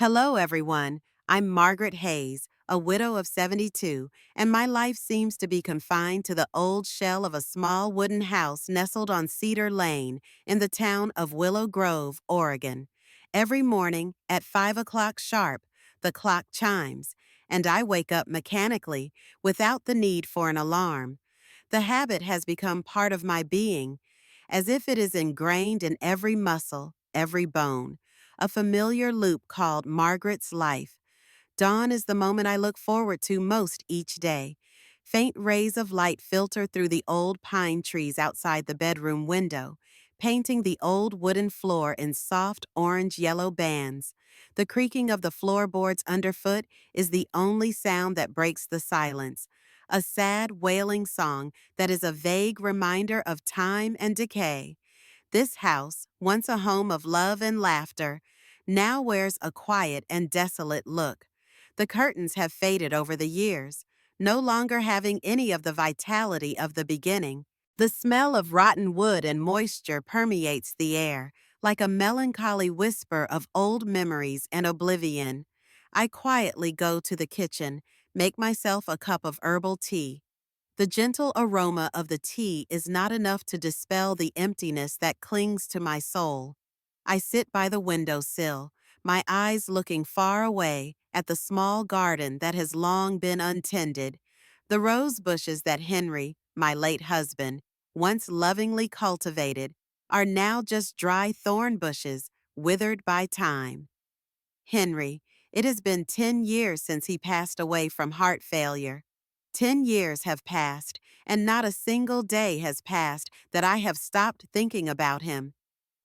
Hello, everyone. I'm Margaret Hayes, a widow of 72, and my life seems to be confined to the old shell of a small wooden house nestled on Cedar Lane in the town of Willow Grove, Oregon. Every morning at 5 o'clock sharp, the clock chimes, and I wake up mechanically without the need for an alarm. The habit has become part of my being, as if it is ingrained in every muscle, every bone. A familiar loop called Margaret's life. Dawn is the moment I look forward to most each day. Faint rays of light filter through the old pine trees outside the bedroom window, painting the old wooden floor in soft orange-yellow bands. The creaking of the floorboards underfoot is the only sound that breaks the silence. A sad, wailing song that is a vague reminder of time and decay. This house, once a home of love and laughter, now wears a quiet and desolate look. The curtains have faded over the years, no longer having any of the vitality of the beginning. The smell of rotten wood and moisture permeates the air, like a melancholy whisper of old memories and oblivion. I quietly go to the kitchen, make myself a cup of herbal tea. The gentle aroma of the tea is not enough to dispel the emptiness that clings to my soul. I sit by the windowsill, my eyes looking far away at the small garden that has long been untended. The rose bushes that Henry, my late husband, once lovingly cultivated, are now just dry thorn bushes, withered by time. Henry, it has been 10 years since he passed away from heart failure. 10 years have passed, and not a single day has passed that I have stopped thinking about him.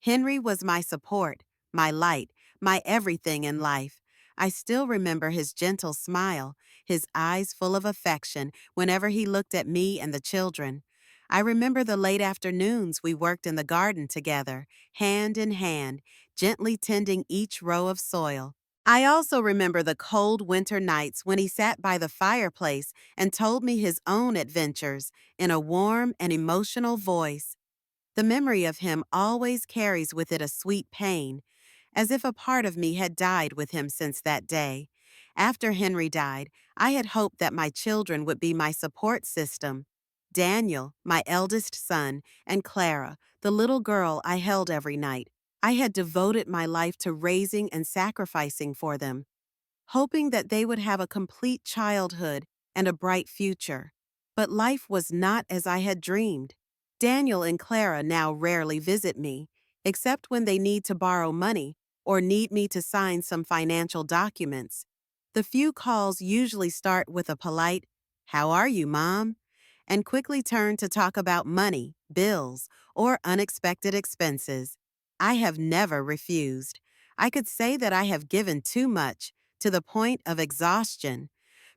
Henry was my support, my light, my everything in life. I still remember his gentle smile, his eyes full of affection whenever he looked at me and the children. I remember the late afternoons we worked in the garden together, hand in hand, gently tending each row of soil. I also remember the cold winter nights when he sat by the fireplace and told me his own adventures in a warm and emotional voice. The memory of him always carries with it a sweet pain, as if a part of me had died with him since that day. After Henry died, I had hoped that my children would be my support system. Daniel, my eldest son, and Clara, the little girl I held every night. I had devoted my life to raising and sacrificing for them, hoping that they would have a complete childhood and a bright future. But life was not as I had dreamed. Daniel and Clara now rarely visit me, except when they need to borrow money or need me to sign some financial documents. The few calls usually start with a polite, "How are you, Mom?" and quickly turn to talk about money, bills, or unexpected expenses. I have never refused. I could say that I have given too much, to the point of exhaustion.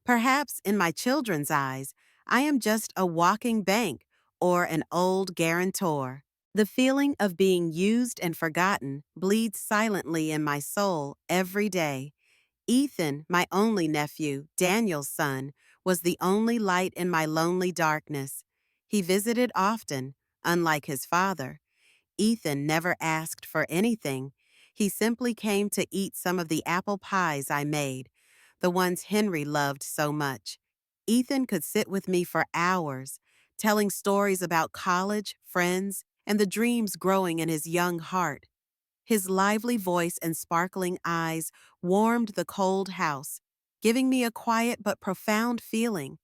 Perhaps in my children's eyes, I am just a walking bank or an old guarantor. The feeling of being used and forgotten bleeds silently in my soul every day. Ethan, my only nephew, Daniel's son, was the only light in my lonely darkness. He visited often, unlike his father. Ethan never asked for anything. He simply came to eat some of the apple pies I made, the ones Henry loved so much. Ethan could sit with me for hours, telling stories about college, friends, and the dreams growing in his young heart. His lively voice and sparkling eyes warmed the cold house, giving me a quiet but profound feeling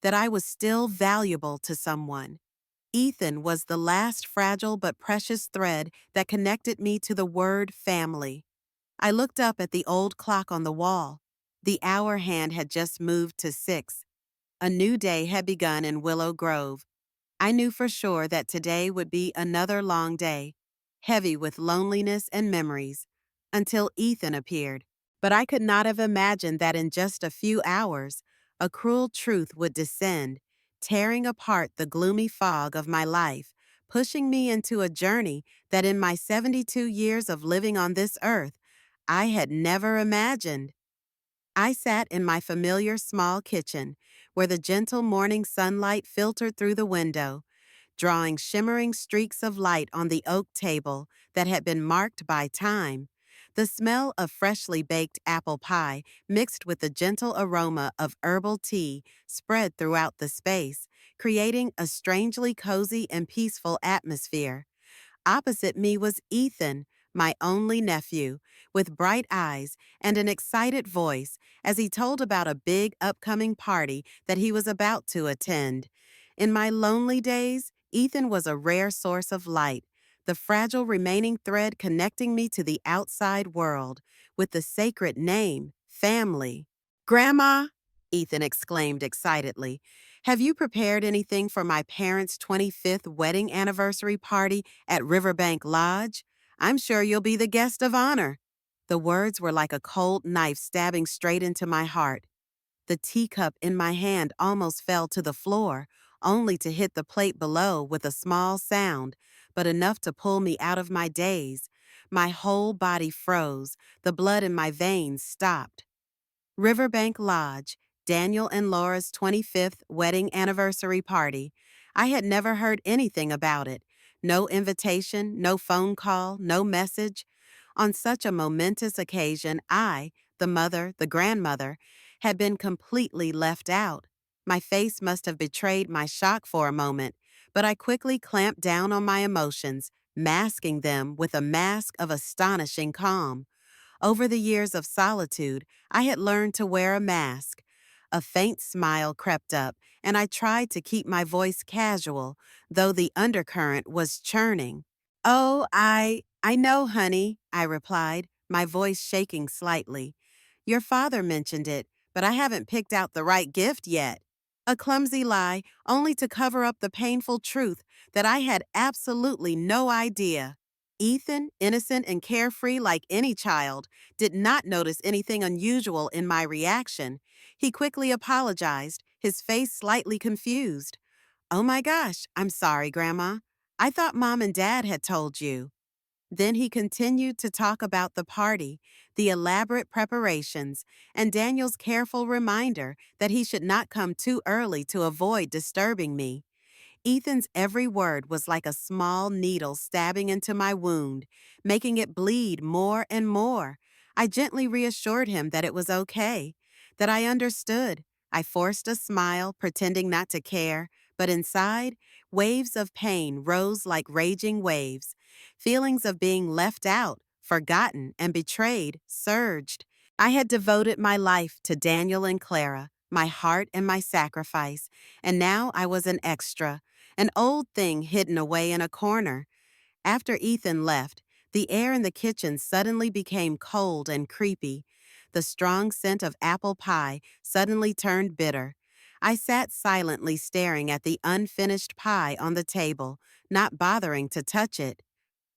that I was still valuable to someone. Ethan was the last fragile but precious thread that connected me to the word family. I looked up at the old clock on the wall. The hour hand had just moved to 6. A new day had begun in Willow Grove. I knew for sure that today would be another long day, heavy with loneliness and memories, until Ethan appeared. But I could not have imagined that in just a few hours, a cruel truth would descend, tearing apart the gloomy fog of my life, pushing me into a journey that in my 72 years of living on this earth, I had never imagined. I sat in my familiar small kitchen, where the gentle morning sunlight filtered through the window, drawing shimmering streaks of light on the oak table that had been marked by time. The smell of freshly baked apple pie mixed with the gentle aroma of herbal tea spread throughout the space, creating a strangely cozy and peaceful atmosphere. Opposite me was Ethan, my only nephew, with bright eyes and an excited voice as he told about a big upcoming party that he was about to attend. In my lonely days, Ethan was a rare source of light, the fragile remaining thread connecting me to the outside world, with the sacred name, family. Grandma, Ethan exclaimed excitedly, have you prepared anything for my parents' 25th wedding anniversary party at Riverbank Lodge? I'm sure you'll be the guest of honor. The words were like a cold knife stabbing straight into my heart. The teacup in my hand almost fell to the floor, only to hit the plate below with a small sound, but enough to pull me out of my daze. My whole body froze, the blood in my veins stopped. Riverbank Lodge, Daniel and Laura's 25th wedding anniversary party. I had never heard anything about it. No invitation, no phone call, no message. On such a momentous occasion, I, the mother, the grandmother, had been completely left out. My face must have betrayed my shock for a moment, but I quickly clamped down on my emotions, masking them with a mask of astonishing calm. Over the years of solitude, I had learned to wear a mask. A faint smile crept up, and I tried to keep my voice casual, though the undercurrent was churning. Oh, I know, honey, I replied, my voice shaking slightly. Your father mentioned it, but I haven't picked out the right gift yet. A clumsy lie, only to cover up the painful truth that I had absolutely no idea. Ethan, innocent and carefree like any child, did not notice anything unusual in my reaction. He quickly apologized, his face slightly confused. Oh my gosh, I'm sorry, Grandma. I thought Mom and Dad had told you. Then he continued to talk about the party, the elaborate preparations, and Daniel's careful reminder that he should not come too early to avoid disturbing me. Ethan's every word was like a small needle stabbing into my wound, making it bleed more and more. I gently reassured him that it was okay, that I understood. I forced a smile, pretending not to care, but inside, waves of pain rose like raging waves. Feelings of being left out, forgotten, and betrayed surged. I had devoted my life to Daniel and Clara, my heart and my sacrifice, and now I was an extra, an old thing hidden away in a corner. After Ethan left, the air in the kitchen suddenly became cold and creepy. The strong scent of apple pie suddenly turned bitter. I sat silently staring at the unfinished pie on the table, not bothering to touch it.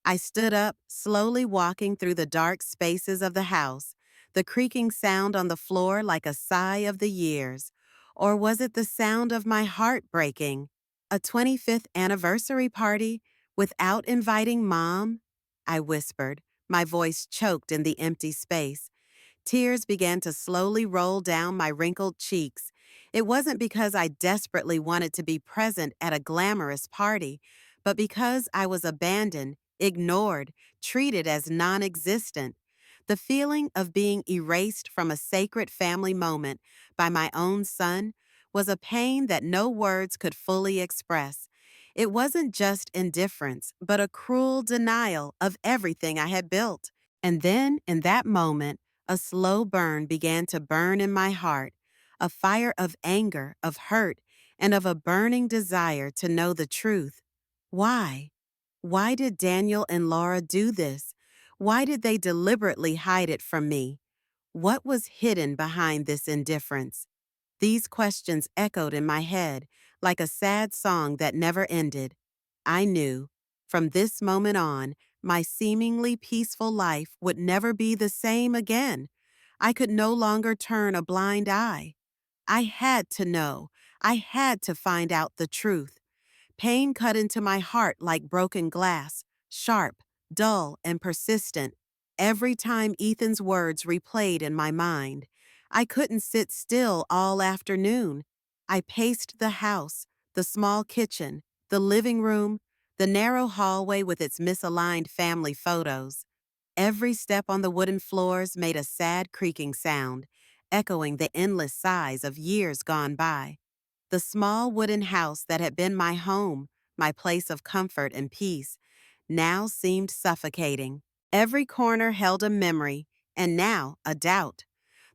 I stood up, slowly walking through the dark spaces of the house, the creaking sound on the floor like a sigh of the years. Or was it the sound of my heart breaking? A 25th anniversary party without inviting Mom? I whispered, my voice choked in the empty space. Tears began to slowly roll down my wrinkled cheeks. It wasn't because I desperately wanted to be present at a glamorous party, but because I was abandoned, ignored, treated as non-existent. The feeling of being erased from a sacred family moment by my own son was a pain that no words could fully express. It wasn't just indifference, but a cruel denial of everything I had built. And then, in that moment, a slow burn began to burn in my heart, a fire of anger, of hurt, and of a burning desire to know the truth. Why? Why did Daniel and Laura do this? Why did they deliberately hide it from me? What was hidden behind this indifference? These questions echoed in my head like a sad song that never ended. I knew, from this moment on, my seemingly peaceful life would never be the same again. I could no longer turn a blind eye. I had to know. I had to find out the truth. Pain cut into my heart like broken glass, sharp, dull, and persistent. Every time Ethan's words replayed in my mind, I couldn't sit still all afternoon. I paced the house, the small kitchen, the living room, the narrow hallway with its misaligned family photos. Every step on the wooden floors made a sad creaking sound, echoing the endless sighs of years gone by. The small wooden house that had been my home, my place of comfort and peace, now seemed suffocating. Every corner held a memory, and now a doubt.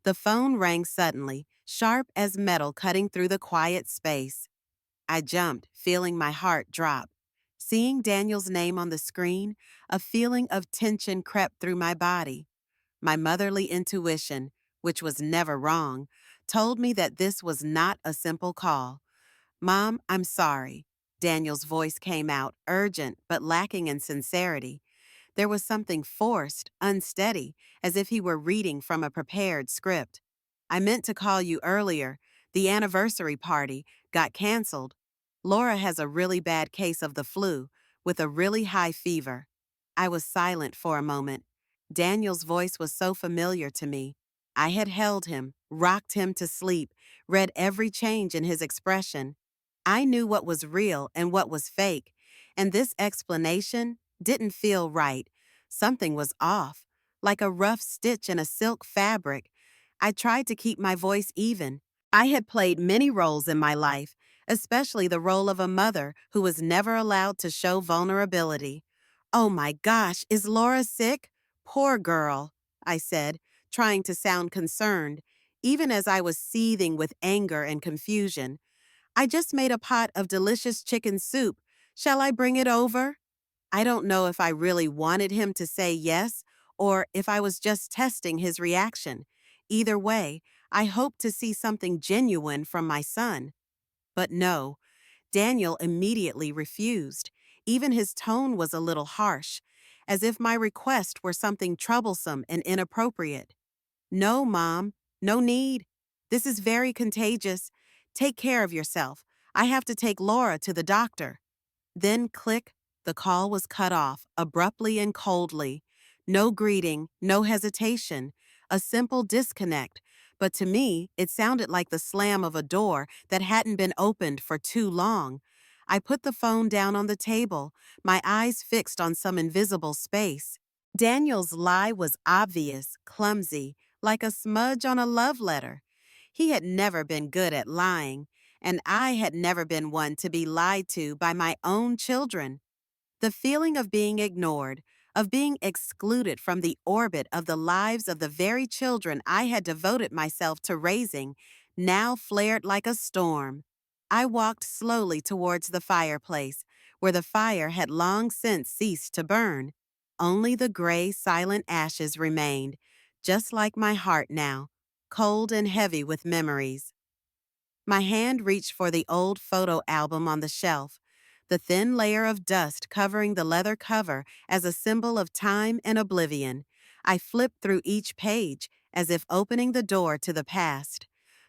The phone rang suddenly, sharp as metal cutting through the quiet space. I jumped, feeling my heart drop. Seeing Daniel's name on the screen, a feeling of tension crept through my body. My motherly intuition, which was never wrong, told me that this was not a simple call. "Mom, I'm sorry." Daniel's voice came out, urgent but lacking in sincerity. There was something forced, unsteady, as if he were reading from a prepared script. "I meant to call you earlier. The anniversary party got canceled. Laura has a really bad case of the flu, with a really high fever." I was silent for a moment. Daniel's voice was so familiar to me. I had held him, rocked him to sleep, read every change in his expression. I knew what was real and what was fake, and this explanation didn't feel right. Something was off, like a rough stitch in a silk fabric. I tried to keep my voice even. I had played many roles in my life, especially the role of a mother who was never allowed to show vulnerability. "Oh my gosh, is Laura sick? Poor girl," I said, trying to sound concerned, even as I was seething with anger and confusion. "I just made a pot of delicious chicken soup. Shall I bring it over?" I don't know if I really wanted him to say yes or if I was just testing his reaction. Either way, I hoped to see something genuine from my son. But no, Daniel immediately refused. Even his tone was a little harsh, as if my request were something troublesome and inappropriate. "No, Mom, no need. This is very contagious. Take care of yourself. I have to take Laura to the doctor." Then click, the call was cut off, abruptly and coldly. No greeting, no hesitation, a simple disconnect. But to me, it sounded like the slam of a door that hadn't been opened for too long. I put the phone down on the table, my eyes fixed on some invisible space. Daniel's lie was obvious, clumsy, like a smudge on a love letter. He had never been good at lying, and I had never been one to be lied to by my own children. The feeling of being ignored, of being excluded from the orbit of the lives of the very children I had devoted myself to raising, now flared like a storm. I walked slowly towards the fireplace, where the fire had long since ceased to burn. Only the gray, silent ashes remained, just like my heart now, cold and heavy with memories. My hand reached for the old photo album on the shelf, the thin layer of dust covering the leather cover as a symbol of time and oblivion. I flipped through each page as if opening the door to the past.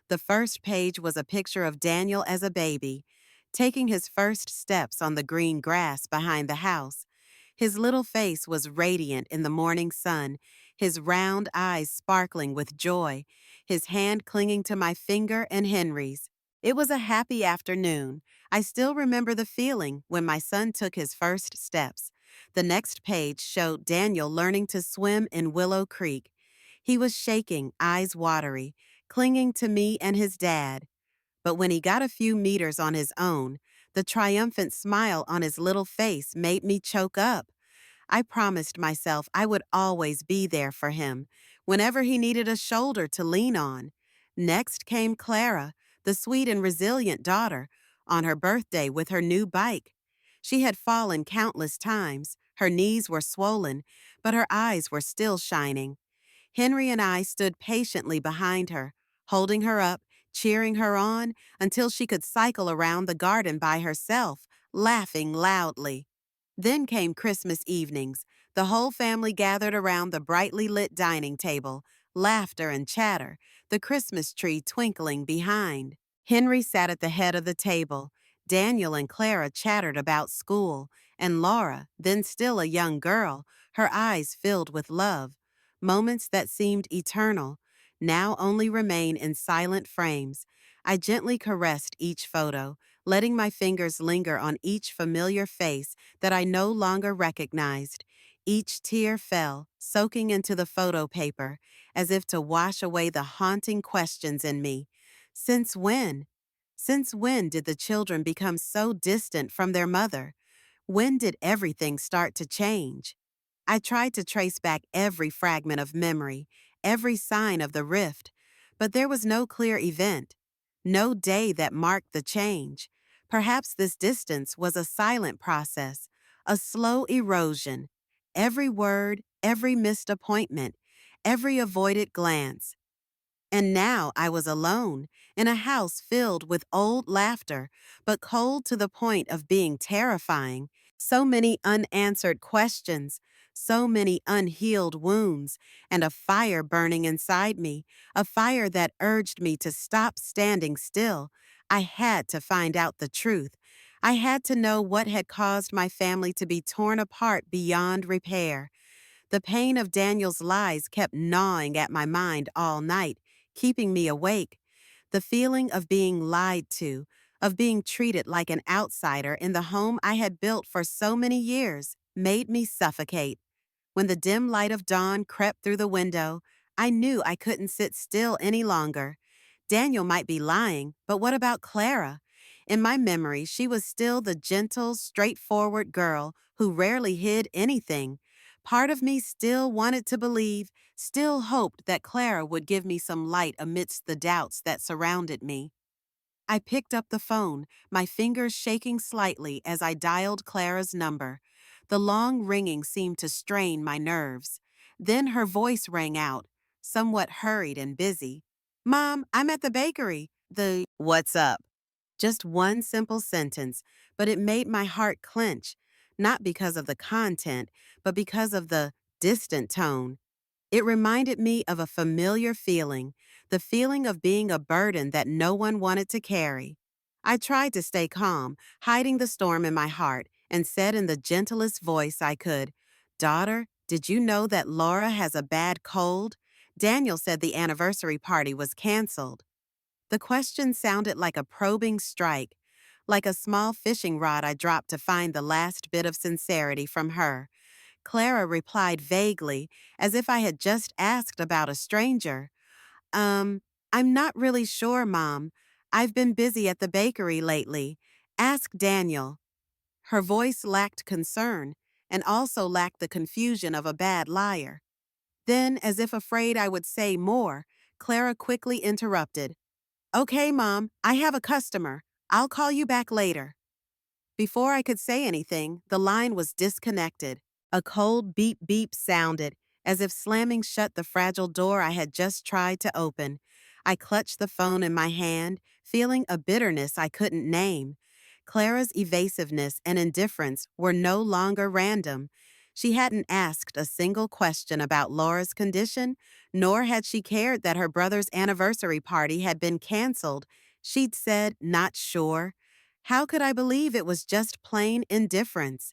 The first page was a picture of Daniel as a baby, taking his first steps on the green grass behind the house. His little face was radiant in the morning sun, his round eyes sparkling with joy, his hand clinging to my finger and Henry's. It was a happy afternoon. I still remember the feeling when my son took his first steps. The next page showed Daniel learning to swim in Willow Creek. He was shaking, eyes watery, clinging to me and his dad. But when he got a few meters on his own, the triumphant smile on his little face made me choke up. I promised myself I would always be there for him, whenever he needed a shoulder to lean on. Next came Clara, the sweet and resilient daughter, on her birthday with her new bike. She had fallen countless times, her knees were swollen, but her eyes were still shining. Henry and I stood patiently behind her, holding her up, cheering her on until she could cycle around the garden by herself, laughing loudly. Then came Christmas evenings. The whole family gathered around the brightly lit dining table, laughter and chatter, the Christmas tree twinkling behind. Henry sat at the head of the table. Daniel and Clara chattered about school, and Laura, then still a young girl, her eyes filled with love. Moments that seemed eternal, now only remain in silent frames. I gently caressed each photo, letting my fingers linger on each familiar face that I no longer recognized. Each tear fell, soaking into the photo paper, as if to wash away the haunting questions in me. Since when? Since when did the children become so distant from their mother? When did everything start to change? I tried to trace back every fragment of memory, every sign of the rift, but there was no clear event, no day that marked the change. Perhaps this distance was a silent process, a slow erosion. Every word, every missed appointment, every avoided glance. And now I was alone, in a house filled with old laughter, but cold to the point of being terrifying. So many unanswered questions, so many unhealed wounds, and a fire burning inside me, a fire that urged me to stop standing still. I had to find out the truth. I had to know what had caused my family to be torn apart beyond repair. The pain of Daniel's lies kept gnawing at my mind all night, keeping me awake. The feeling of being lied to, of being treated like an outsider in the home I had built for so many years, made me suffocate. When the dim light of dawn crept through the window, I knew I couldn't sit still any longer. Daniel might be lying, but what about Clara? In my memory, she was still the gentle, straightforward girl who rarely hid anything. Part of me still wanted to believe, still hoped that Clara would give me some light amidst the doubts that surrounded me. I picked up the phone, my fingers shaking slightly as I dialed Clara's number. The long ringing seemed to strain my nerves. Then her voice rang out, somewhat hurried and busy. "Mom, I'm at the bakery." What's up? Just one simple sentence, but it made my heart clench, not because of the content, but because of the distant tone. It reminded me of a familiar feeling, the feeling of being a burden that no one wanted to carry. I tried to stay calm, hiding the storm in my heart, and said in the gentlest voice I could, "Daughter, did you know that Laura has a bad cold? Daniel said the anniversary party was canceled." The question sounded like a probing strike, like a small fishing rod I dropped to find the last bit of sincerity from her. Clara replied vaguely, as if I had just asked about a stranger. Um, I'm not really sure, Mom. I've been busy at the bakery lately. Ask Daniel." Her voice lacked concern and also lacked the confusion of a bad liar. Then, as if afraid I would say more, Clara quickly interrupted. "Okay, Mom, I have a customer. I'll call you back later." Before I could say anything, the line was disconnected. A cold beep beep sounded, as if slamming shut the fragile door I had just tried to open. I clutched the phone in my hand, feeling a bitterness I couldn't name. Clara's evasiveness and indifference were no longer random. She hadn't asked a single question about Laura's condition, nor had she cared that her brother's anniversary party had been canceled. She'd said, "Not sure." How could I believe it was just plain indifference?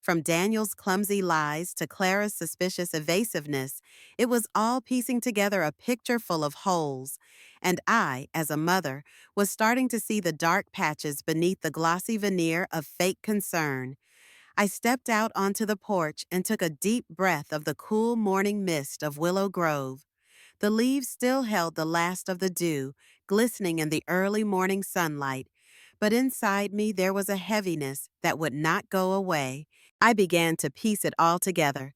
From Daniel's clumsy lies to Clara's suspicious evasiveness, it was all piecing together a picture full of holes. And I, as a mother, was starting to see the dark patches beneath the glossy veneer of fake concern. I stepped out onto the porch and took a deep breath of the cool morning mist of Willow Grove. The leaves still held the last of the dew, glistening in the early morning sunlight, but inside me there was a heaviness that would not go away. I began to piece it all together.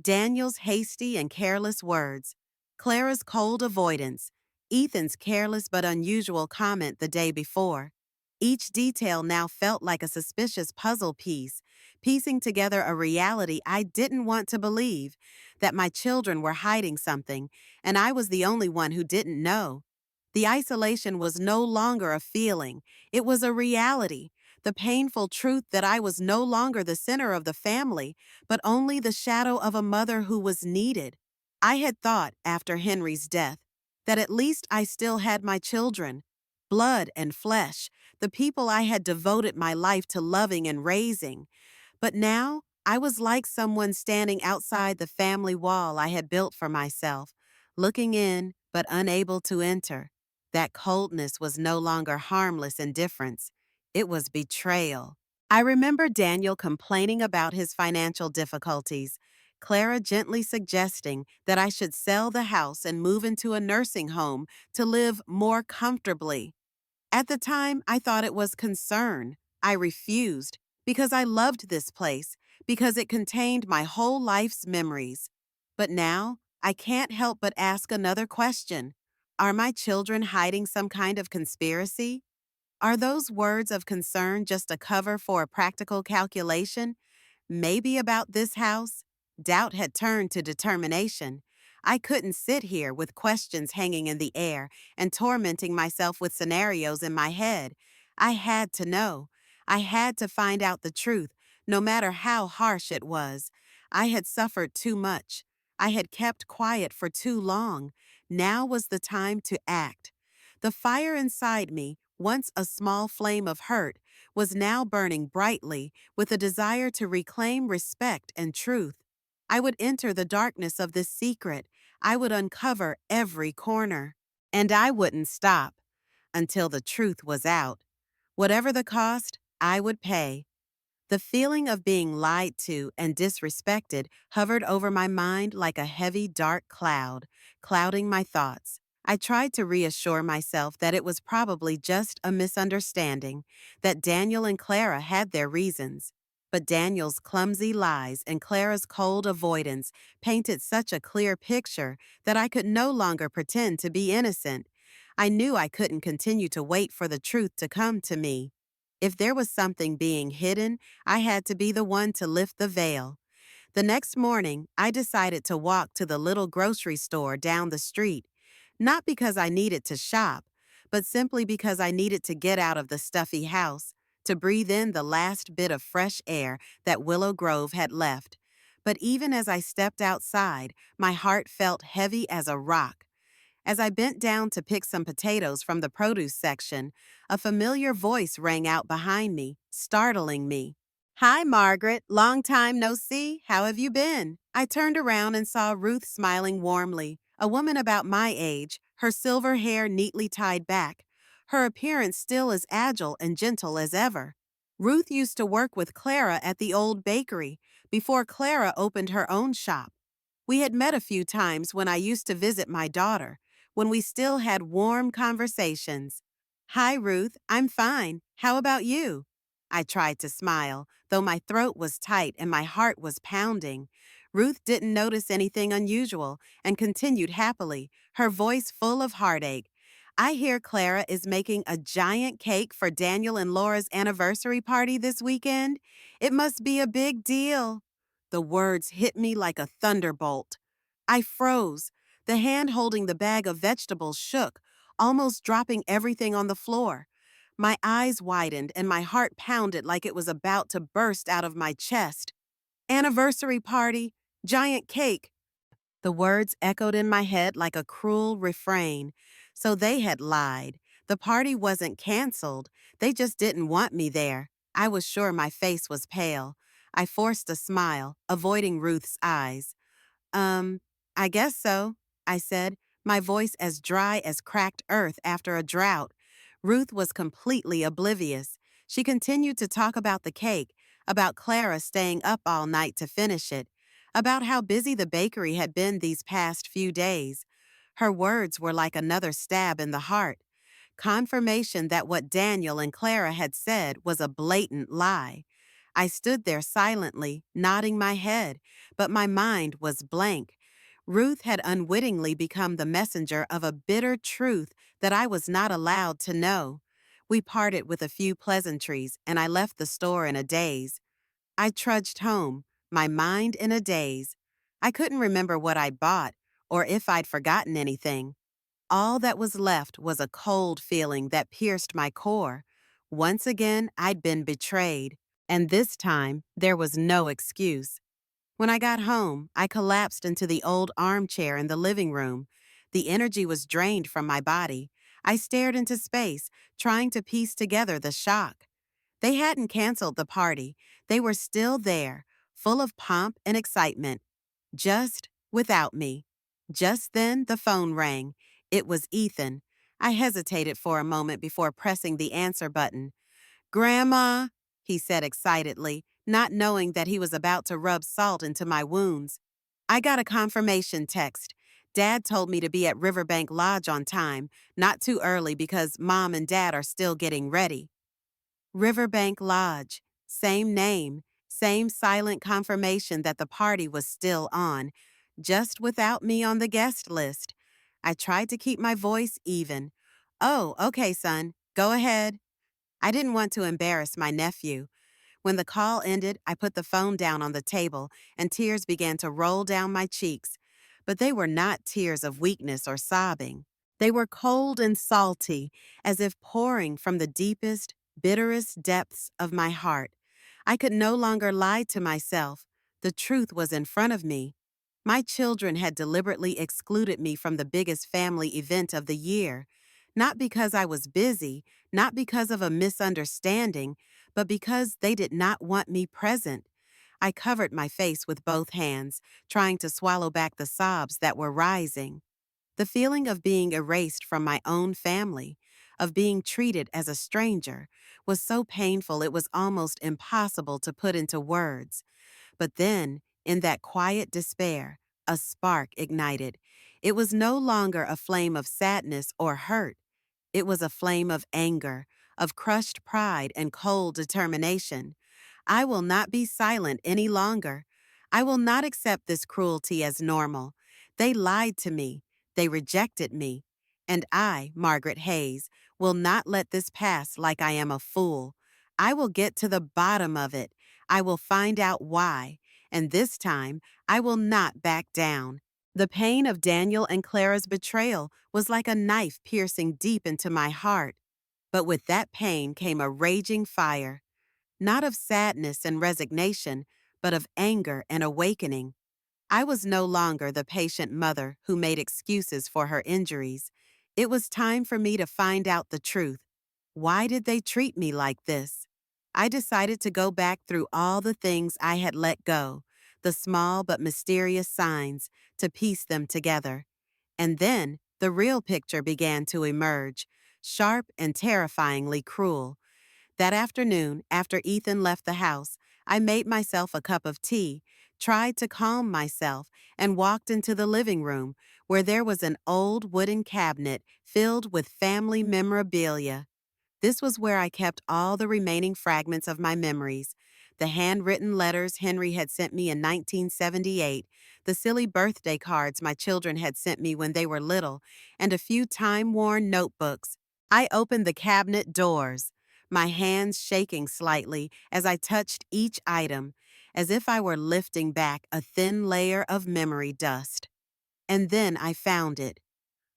Daniel's hasty and careless words, Clara's cold avoidance, Ethan's careless but unusual comment the day before. Each detail now felt like a suspicious puzzle piece, piecing together a reality I didn't want to believe, that my children were hiding something, and I was the only one who didn't know. The isolation was no longer a feeling, it was a reality, the painful truth that I was no longer the center of the family, but only the shadow of a mother who was needed. I had thought, after Henry's death, that at least I still had my children, blood and flesh, the people I had devoted my life to loving and raising. But now, I was like someone standing outside the family wall I had built for myself, looking in but unable to enter. That coldness was no longer harmless indifference. It was betrayal. I remember Daniel complaining about his financial difficulties, Clara gently suggesting that I should sell the house and move into a nursing home to live more comfortably. At the time, I thought it was concern. I refused because I loved this place, because it contained my whole life's memories. But now, I can't help but ask another question. Are my children hiding some kind of conspiracy? Are those words of concern just a cover for a practical calculation? Maybe about this house? Doubt had turned to determination. I couldn't sit here with questions hanging in the air and tormenting myself with scenarios in my head. I had to know. I had to find out the truth, no matter how harsh it was. I had suffered too much. I had kept quiet for too long. Now was the time to act. The fire inside me, once a small flame of hurt, was now burning brightly with a desire to reclaim respect and truth. I would enter the darkness of this secret. I would uncover every corner. And I wouldn't stop until the truth was out. Whatever the cost, I would pay. The feeling of being lied to and disrespected hovered over my mind like a heavy, dark cloud, clouding my thoughts. I tried to reassure myself that it was probably just a misunderstanding, that Daniel and Clara had their reasons. But Daniel's clumsy lies and Clara's cold avoidance painted such a clear picture that I could no longer pretend to be innocent. I knew I couldn't continue to wait for the truth to come to me. If there was something being hidden, I had to be the one to lift the veil. The next morning, I decided to walk to the little grocery store down the street, not because I needed to shop, but simply because I needed to get out of the stuffy house, to breathe in the last bit of fresh air that Willow Grove had left. But even as I stepped outside, my heart felt heavy as a rock. As I bent down to pick some potatoes from the produce section, a familiar voice rang out behind me, startling me. "Hi, Margaret. Long time no see. How have you been?" I turned around and saw Ruth smiling warmly, a woman about my age, her silver hair neatly tied back, her appearance still as agile and gentle as ever. Ruth used to work with Clara at the old bakery before Clara opened her own shop. We had met a few times when I used to visit my daughter, when we still had warm conversations. "Hi, Ruth. I'm fine. How about you?" I tried to smile, though my throat was tight and my heart was pounding. Ruth didn't notice anything unusual and continued happily, her voice full of heartache. "I hear Clara is making a giant cake for Daniel and Laura's anniversary party this weekend. It must be a big deal." The words hit me like a thunderbolt. I froze. The hand holding the bag of vegetables shook, almost dropping everything on the floor. My eyes widened and my heart pounded like it was about to burst out of my chest. Anniversary party, giant cake. The words echoed in my head like a cruel refrain. So they had lied. The party wasn't canceled. They just didn't want me there. I was sure my face was pale. I forced a smile, avoiding Ruth's eyes. Um, I guess so, I said, my voice as dry as cracked earth after a drought. Ruth was completely oblivious. She continued to talk about the cake, about Clara staying up all night to finish it, about how busy the bakery had been these past few days. Her words were like another stab in the heart. Confirmation that what Daniel and Clara had said was a blatant lie. I stood there silently, nodding my head, but my mind was blank. Ruth had unwittingly become the messenger of a bitter truth that I was not allowed to know. We parted with a few pleasantries, and I left the store in a daze. I trudged home, my mind in a daze. I couldn't remember what I'd bought, or if I'd forgotten anything. All that was left was a cold feeling that pierced my core. Once again, I'd been betrayed, and this time, there was no excuse. When I got home, I collapsed into the old armchair in the living room. The energy was drained from my body. I stared into space, trying to piece together the shock. They hadn't canceled the party. They were still there, full of pomp and excitement, just without me. Just then, the phone rang. It was Ethan. I hesitated for a moment before pressing the answer button. "Grandma," he said excitedly, not knowing that he was about to rub salt into my wounds. I got a confirmation text. Dad told me to be at Riverbank Lodge on time, not too early because Mom and Dad are still getting ready. Riverbank Lodge, same name, same silent confirmation that the party was still on, just without me on the guest list. I tried to keep my voice even. Oh, okay, son, go ahead. I didn't want to embarrass my nephew. When the call ended, I put the phone down on the table and tears began to roll down my cheeks. But they were not tears of weakness or sobbing. They were cold and salty, as if pouring from the deepest, bitterest depths of my heart. I could no longer lie to myself. The truth was in front of me. My children had deliberately excluded me from the biggest family event of the year. Not because I was busy, not because of a misunderstanding, but because they did not want me present. I covered my face with both hands, trying to swallow back the sobs that were rising. The feeling of being erased from my own family, of being treated as a stranger, was so painful it was almost impossible to put into words. But then, in that quiet despair, a spark ignited. It was no longer a flame of sadness or hurt. It was a flame of anger, of crushed pride and cold determination. I will not be silent any longer. I will not accept this cruelty as normal. They lied to me. They rejected me. And I, Margaret Hayes, will not let this pass like I am a fool. I will get to the bottom of it. I will find out why. And this time, I will not back down. The pain of Daniel and Clara's betrayal was like a knife piercing deep into my heart. But with that pain came a raging fire, not of sadness and resignation, but of anger and awakening. I was no longer the patient mother who made excuses for her injuries. It was time for me to find out the truth. Why did they treat me like this? I decided to go back through all the things I had let go, the small but mysterious signs, to piece them together. And then the real picture began to emerge, sharp and terrifyingly cruel. That afternoon, after Ethan left the house, I made myself a cup of tea, tried to calm myself, and walked into the living room, where there was an old wooden cabinet filled with family memorabilia. This was where I kept all the remaining fragments of my memories: the handwritten letters Henry had sent me in 1978, the silly birthday cards my children had sent me when they were little, and a few time-worn notebooks. I opened the cabinet doors, my hands shaking slightly as I touched each item, as if I were lifting back a thin layer of memory dust. And then I found it.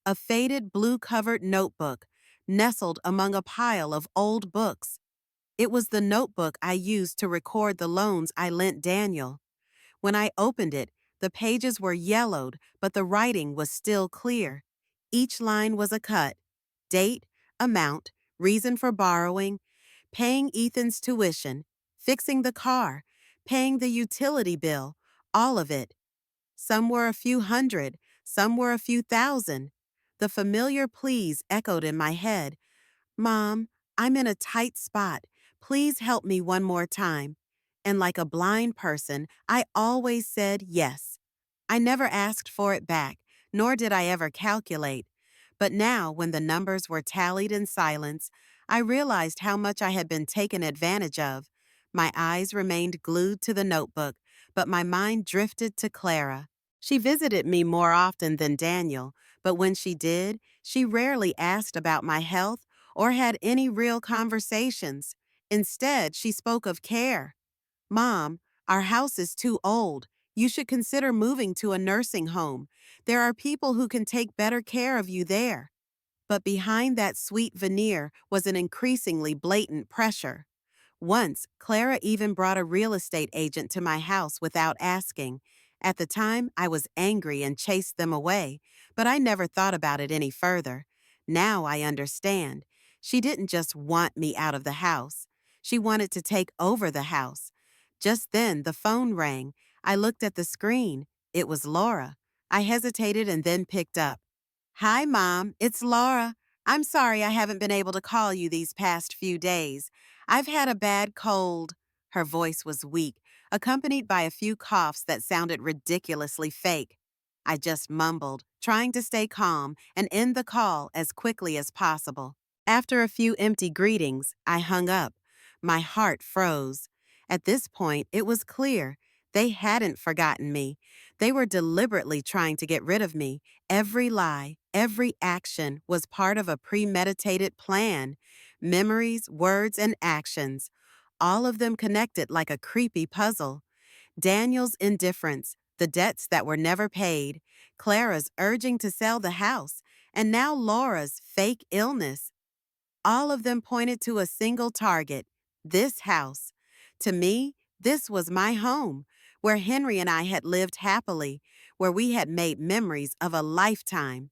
A faded blue-covered notebook, nestled among a pile of old books. It was the notebook I used to record the loans I lent Daniel. When I opened it, the pages were yellowed, but the writing was still clear. Each line was a cut: date, amount, reason for borrowing, paying Ethan's tuition, fixing the car, paying the utility bill, all of it. Some were a few hundred, some were a few thousand. The familiar pleas echoed in my head. Mom, I'm in a tight spot. Please help me one more time. And like a blind person, I always said yes. I never asked for it back, nor did I ever calculate. But now, when the numbers were tallied in silence, I realized how much I had been taken advantage of. My eyes remained glued to the notebook, but my mind drifted to Clara. She visited me more often than Daniel, but when she did, she rarely asked about my health or had any real conversations. Instead, she spoke of care. Mom, our house is too old. You should consider moving to a nursing home. There are people who can take better care of you there. But behind that sweet veneer was an increasingly blatant pressure. Once, Clara even brought a real estate agent to my house without asking. At the time, I was angry and chased them away, but I never thought about it any further. Now I understand. She didn't just want me out of the house. She wanted to take over the house. Just then, the phone rang. I looked at the screen. It was Laura. I hesitated and then picked up. Hi, Mom. It's Laura. I'm sorry I haven't been able to call you these past few days. I've had a bad cold. Her voice was weak, accompanied by a few coughs that sounded ridiculously fake. I just mumbled, trying to stay calm and end the call as quickly as possible. After a few empty greetings, I hung up. My heart froze. At this point, it was clear they hadn't forgotten me. They were deliberately trying to get rid of me. Every lie, every action was part of a premeditated plan. Memories, words, and actions, all of them connected like a creepy puzzle. Daniel's indifference, the debts that were never paid, Clara's urging to sell the house, and now Laura's fake illness. All of them pointed to a single target: this house. To me, this was my home, where Henry and I had lived happily, where we had made memories of a lifetime.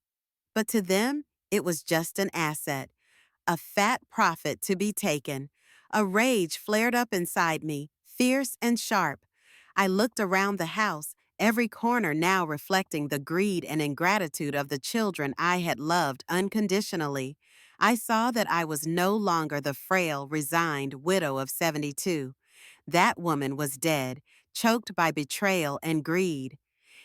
But to them, it was just an asset, a fat profit to be taken. A rage flared up inside me, fierce and sharp. I looked around the house, every corner now reflecting the greed and ingratitude of the children I had loved unconditionally. I saw that I was no longer the frail, resigned widow of 72. That woman was dead, choked by betrayal and greed.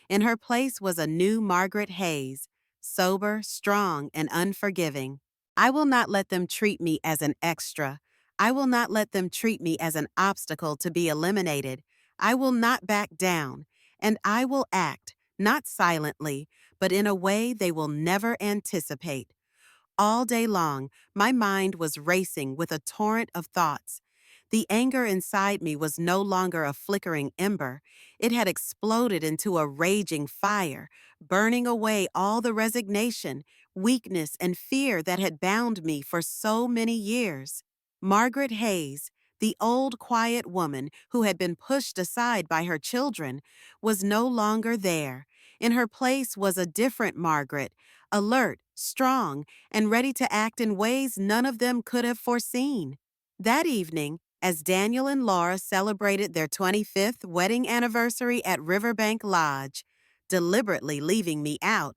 In her place was a new Margaret Hayes, sober, strong, and unforgiving. I will not let them treat me as an extra. I will not let them treat me as an obstacle to be eliminated. I will not back down, and I will act, not silently, but in a way they will never anticipate. All day long, my mind was racing with a torrent of thoughts. The anger inside me was no longer a flickering ember. It had exploded into a raging fire, burning away all the resignation, weakness, and fear that had bound me for so many years. Margaret Hayes, the old quiet woman who had been pushed aside by her children, was no longer there. In her place was a different Margaret, alert, strong, and ready to act in ways none of them could have foreseen. That evening, as Daniel and Laura celebrated their 25th wedding anniversary at Riverbank Lodge, deliberately leaving me out,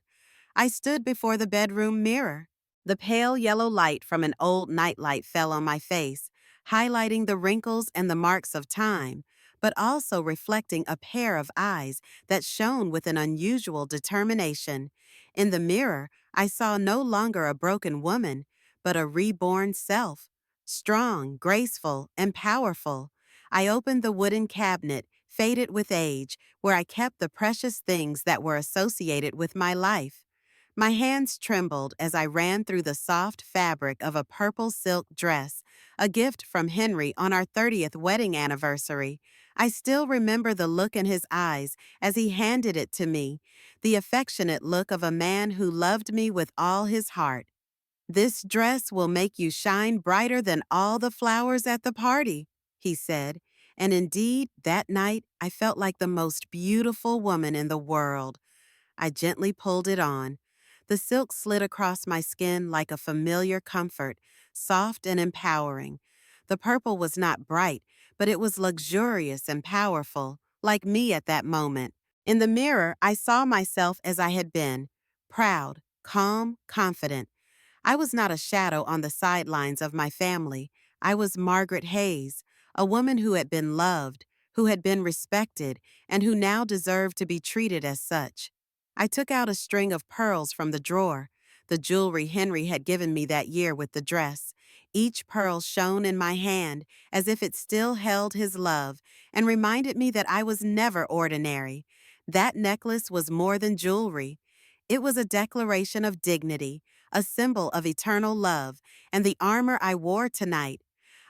I stood before the bedroom mirror. The pale yellow light from an old nightlight fell on my face, highlighting the wrinkles and the marks of time, but also reflecting a pair of eyes that shone with an unusual determination. In the mirror, I saw no longer a broken woman, but a reborn self, strong, graceful, and powerful. I opened the wooden cabinet, faded with age, where I kept the precious things that were associated with my life. My hands trembled as I ran through the soft fabric of a purple silk dress, a gift from Henry on our 30th wedding anniversary. I still remember the look in his eyes as he handed it to me, the affectionate look of a man who loved me with all his heart. "This dress will make you shine brighter than all the flowers at the party," he said, and indeed, that night I felt like the most beautiful woman in the world. I gently pulled it on. The silk slid across my skin like a familiar comfort, soft and empowering. The purple was not bright, but it was luxurious and powerful, like me at that moment. In the mirror, I saw myself as I had been, proud, calm, confident. I was not a shadow on the sidelines of my family. I was Margaret Hayes, a woman who had been loved, who had been respected, and who now deserved to be treated as such. I took out a string of pearls from the drawer, the jewelry Henry had given me that year with the dress. Each pearl shone in my hand as if it still held his love and reminded me that I was never ordinary. That necklace was more than jewelry. It was a declaration of dignity, a symbol of eternal love, and the armor I wore tonight.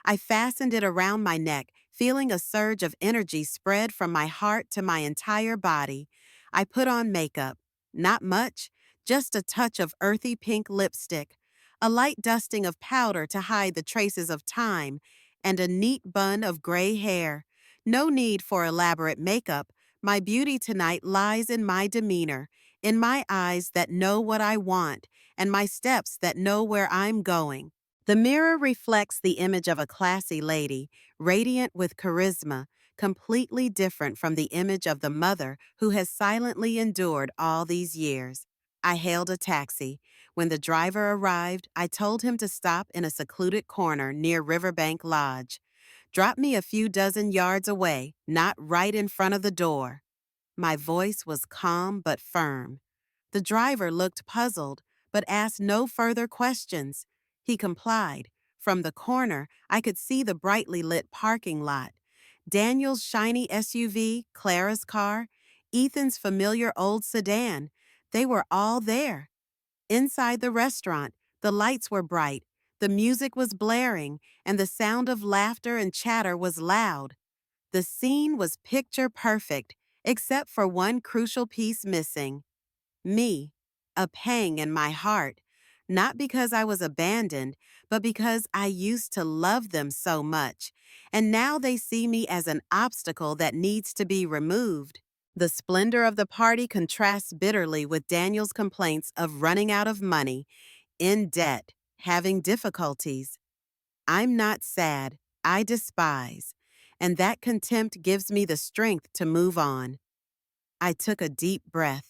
I fastened it around my neck, feeling a surge of energy spread from my heart to my entire body. I put on makeup. Not much, just a touch of earthy pink lipstick, a light dusting of powder to hide the traces of time, and a neat bun of gray hair. No need for elaborate makeup. My beauty tonight lies in my demeanor, in my eyes that know what I want, and my steps that know where I'm going. The mirror reflects the image of a classy lady, radiant with charisma, completely different from the image of the mother who has silently endured all these years. I hailed a taxi. When the driver arrived, I told him to stop in a secluded corner near Riverbank Lodge. Drop me a few dozen yards away, not right in front of the door." My voice was calm but firm. The driver looked puzzled, but asked no further questions. He complied. From the corner, I could see the brightly lit parking lot. Daniel's shiny SUV, Clara's car, Ethan's familiar old sedan. They were all there. Inside the restaurant, the lights were bright, the music was blaring, and the sound of laughter and chatter was loud. The scene was picture perfect, except for one crucial piece missing: me. A pang in my heart, not because I was abandoned, but because I used to love them so much, and now they see me as an obstacle that needs to be removed. The splendor of the party contrasts bitterly with Daniel's complaints of running out of money, in debt, having difficulties. I'm not sad, I despise, and that contempt gives me the strength to move on. I took a deep breath.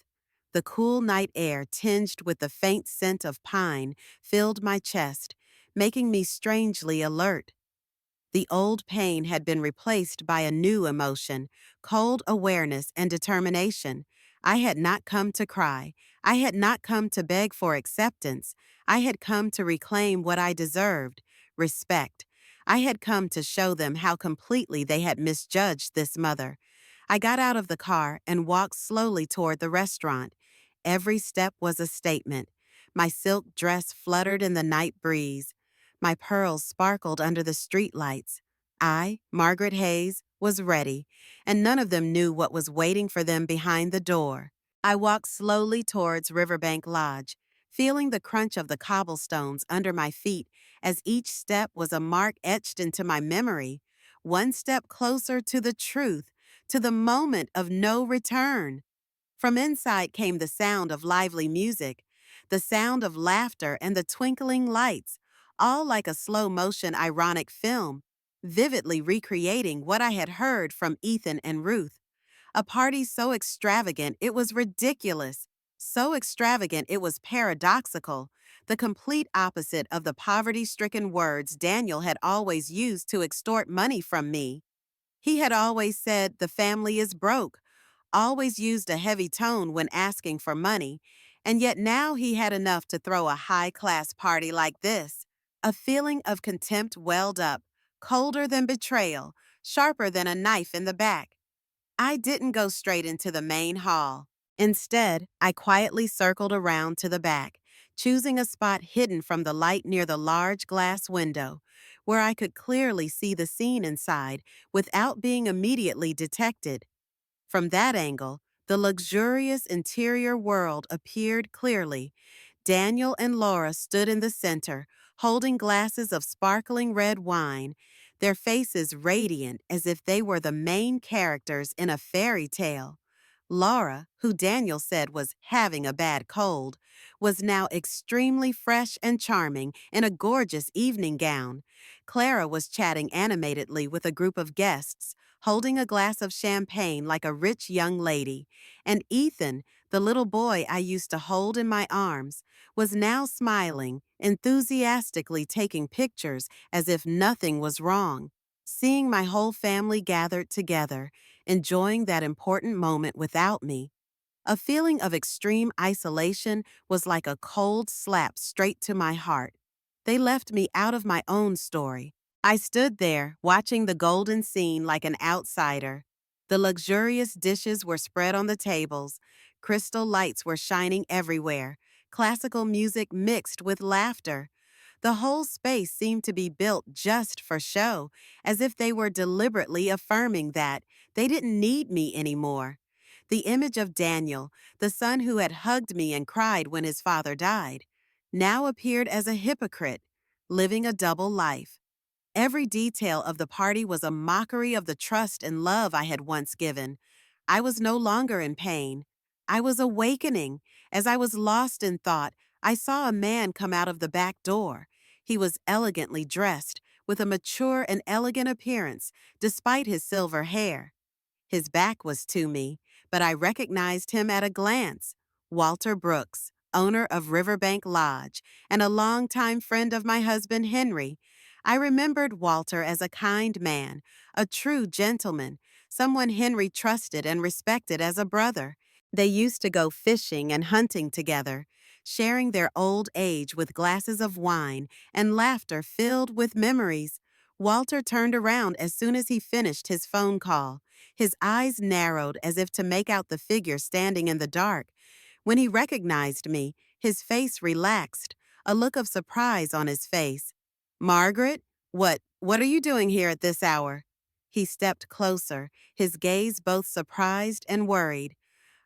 The cool night air, tinged with the faint scent of pine, filled my chest, making me strangely alert. The old pain had been replaced by a new emotion, cold awareness and determination. I had not come to cry. I had not come to beg for acceptance. I had come to reclaim what I deserved: respect. I had come to show them how completely they had misjudged this mother. I got out of the car and walked slowly toward the restaurant. Every step was a statement. My silk dress fluttered in the night breeze. My pearls sparkled under the streetlights. I, Margaret Hayes, was ready, and none of them knew what was waiting for them behind the door. I walked slowly towards Riverbank Lodge, feeling the crunch of the cobblestones under my feet as each step was a mark etched into my memory, one step closer to the truth, to the moment of no return. From inside came the sound of lively music, the sound of laughter and the twinkling lights, all like a slow-motion ironic film, vividly recreating what I had heard from Ethan and Ruth. A party so extravagant it was ridiculous, so extravagant it was paradoxical, the complete opposite of the poverty-stricken words Daniel had always used to extort money from me. He had always said the family is broke, always used a heavy tone when asking for money, and yet now he had enough to throw a high-class party like this. A feeling of contempt welled up, colder than betrayal, sharper than a knife in the back. I didn't go straight into the main hall. Instead, I quietly circled around to the back, choosing a spot hidden from the light near the large glass window, where I could clearly see the scene inside without being immediately detected. From that angle, the luxurious interior world appeared clearly. Daniel and Laura stood in the center, holding glasses of sparkling red wine, their faces radiant as if they were the main characters in a fairy tale. Laura, who Daniel said was having a bad cold, was now extremely fresh and charming in a gorgeous evening gown. Clara was chatting animatedly with a group of guests, holding a glass of champagne like a rich young lady, and Ethan, the little boy I used to hold in my arms, was now smiling, enthusiastically taking pictures as if nothing was wrong. Seeing my whole family gathered together, enjoying that important moment without me, a feeling of extreme isolation was like a cold slap straight to my heart. They left me out of my own story. I stood there, watching the golden scene like an outsider. The luxurious dishes were spread on the tables. Crystal lights were shining everywhere. Classical music mixed with laughter. The whole space seemed to be built just for show, as if they were deliberately affirming that they didn't need me anymore. The image of Daniel, the son who had hugged me and cried when his father died, now appeared as a hypocrite, living a double life. Every detail of the party was a mockery of the trust and love I had once given. I was no longer in pain. I was awakening. As I was lost in thought, I saw a man come out of the back door. He was elegantly dressed, with a mature and elegant appearance, despite his silver hair. His back was to me, but I recognized him at a glance. Walter Brooks, owner of Riverbank Lodge, and a longtime friend of my husband Henry. I remembered Walter as a kind man, a true gentleman, someone Henry trusted and respected as a brother. They used to go fishing and hunting together, sharing their old age with glasses of wine and laughter filled with memories. Walter turned around as soon as he finished his phone call. His eyes narrowed as if to make out the figure standing in the dark. When he recognized me, his face relaxed, a look of surprise on his face. Margaret? What are you doing here at this hour? He stepped closer, his gaze both surprised and worried.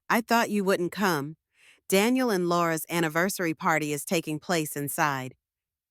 I thought you wouldn't come. Daniel and Laura's anniversary party is taking place inside.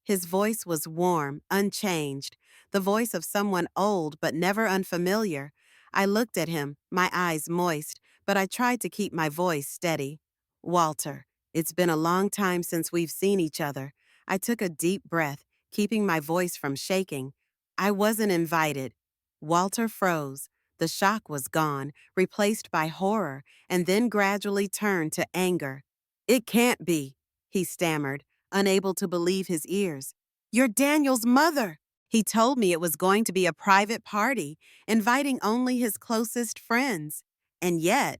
His voice was warm, unchanged, the voice of someone old but never unfamiliar. I looked at him, my eyes moist, but I tried to keep my voice steady. Walter, it's been a long time since we've seen each other. I took a deep breath, keeping my voice from shaking. I wasn't invited. Walter froze. The shock was gone, replaced by horror, and then gradually turned to anger. It can't be, he stammered, unable to believe his ears. You're Daniel's mother! He told me it was going to be a private party, inviting only his closest friends. And yet,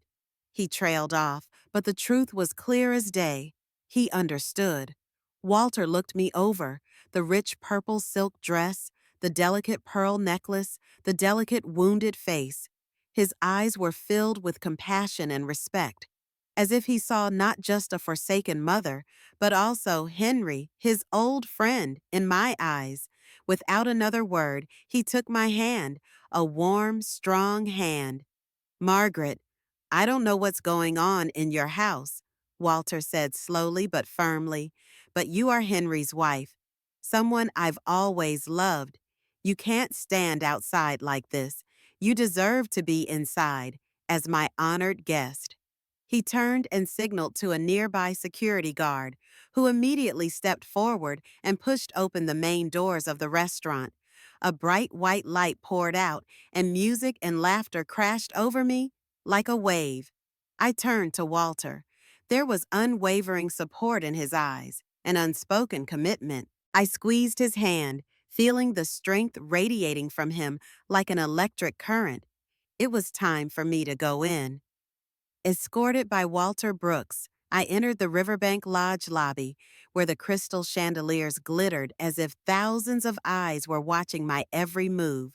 he trailed off, but the truth was clear as day. He understood. Walter looked me over, the rich purple silk dress, the delicate pearl necklace, the delicate wounded face. His eyes were filled with compassion and respect, as if he saw not just a forsaken mother, but also Henry, his old friend, in my eyes. Without another word, he took my hand, a warm, strong hand. Margaret, I don't know what's going on in your house, Walter said slowly but firmly, but you are Henry's wife, someone I've always loved. You can't stand outside like this. You deserve to be inside, as my honored guest. He turned and signaled to a nearby security guard, who immediately stepped forward and pushed open the main doors of the restaurant. A bright white light poured out, and music and laughter crashed over me like a wave. I turned to Walter. There was unwavering support in his eyes, an unspoken commitment. I squeezed his hand, feeling the strength radiating from him like an electric current. It was time for me to go in. Escorted by Walter Brooks, I entered the Riverbank Lodge lobby, where the crystal chandeliers glittered as if thousands of eyes were watching my every move.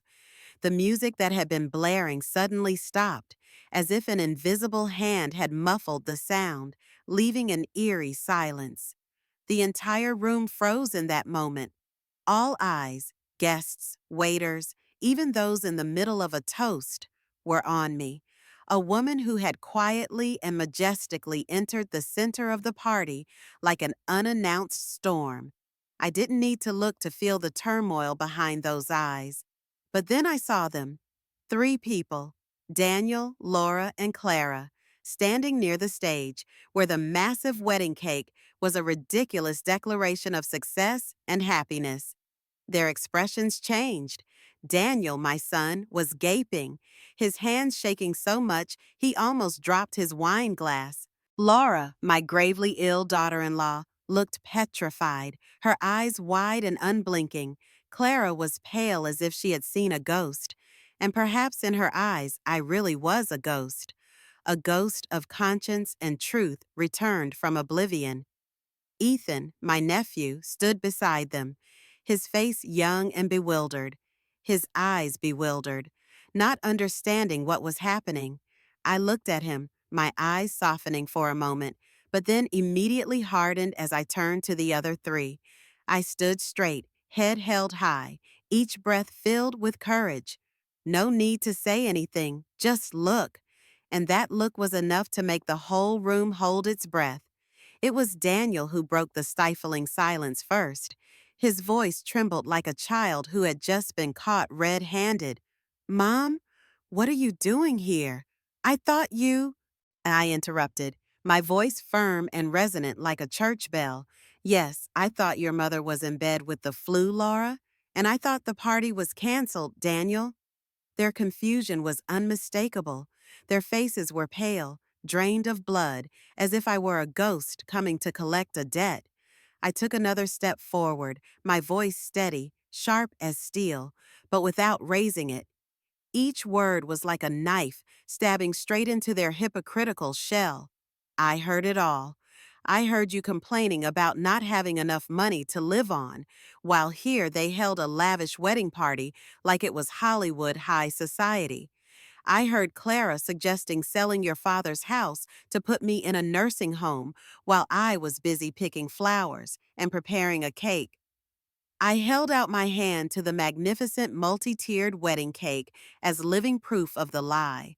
The music that had been blaring suddenly stopped, as if an invisible hand had muffled the sound, leaving an eerie silence. The entire room froze in that moment. All eyes, guests, waiters, even those in the middle of a toast, were on me. A woman who had quietly and majestically entered the center of the party like an unannounced storm. I didn't need to look to feel the turmoil behind those eyes. But then I saw them. 3 people, Daniel, Laura, and Clara, standing near the stage where the massive wedding cake was a ridiculous declaration of success and happiness. Their expressions changed. Daniel, my son, was gaping, his hands shaking so much he almost dropped his wine glass. Laura, my gravely ill daughter-in-law, looked petrified, her eyes wide and unblinking. Clara was pale as if she had seen a ghost. And perhaps in her eyes I really was a ghost of conscience and truth returned from oblivion. Ethan, my nephew, stood beside them, his face young and bewildered, his eyes bewildered, not understanding what was happening. I looked at him, my eyes softening for a moment, but then immediately hardened as I turned to the other 3. I stood straight, head held high, each breath filled with courage. No need to say anything, just look. And that look was enough to make the whole room hold its breath. It was Daniel who broke the stifling silence first. His voice trembled like a child who had just been caught red-handed. "Mom, what are you doing here? I thought you—" I interrupted, my voice firm and resonant like a church bell. "Yes, I thought your mother was in bed with the flu, Laura, and I thought the party was canceled, Daniel." Their confusion was unmistakable. Their faces were pale, drained of blood, as if I were a ghost coming to collect a debt. I took another step forward, my voice steady, sharp as steel, but without raising it. Each word was like a knife stabbing straight into their hypocritical shell. I heard it all. I heard you complaining about not having enough money to live on, while here they held a lavish wedding party like it was Hollywood high society. I heard Clara suggesting selling your father's house to put me in a nursing home while I was busy picking flowers and preparing a cake. I held out my hand to the magnificent multi-tiered wedding cake as living proof of the lie.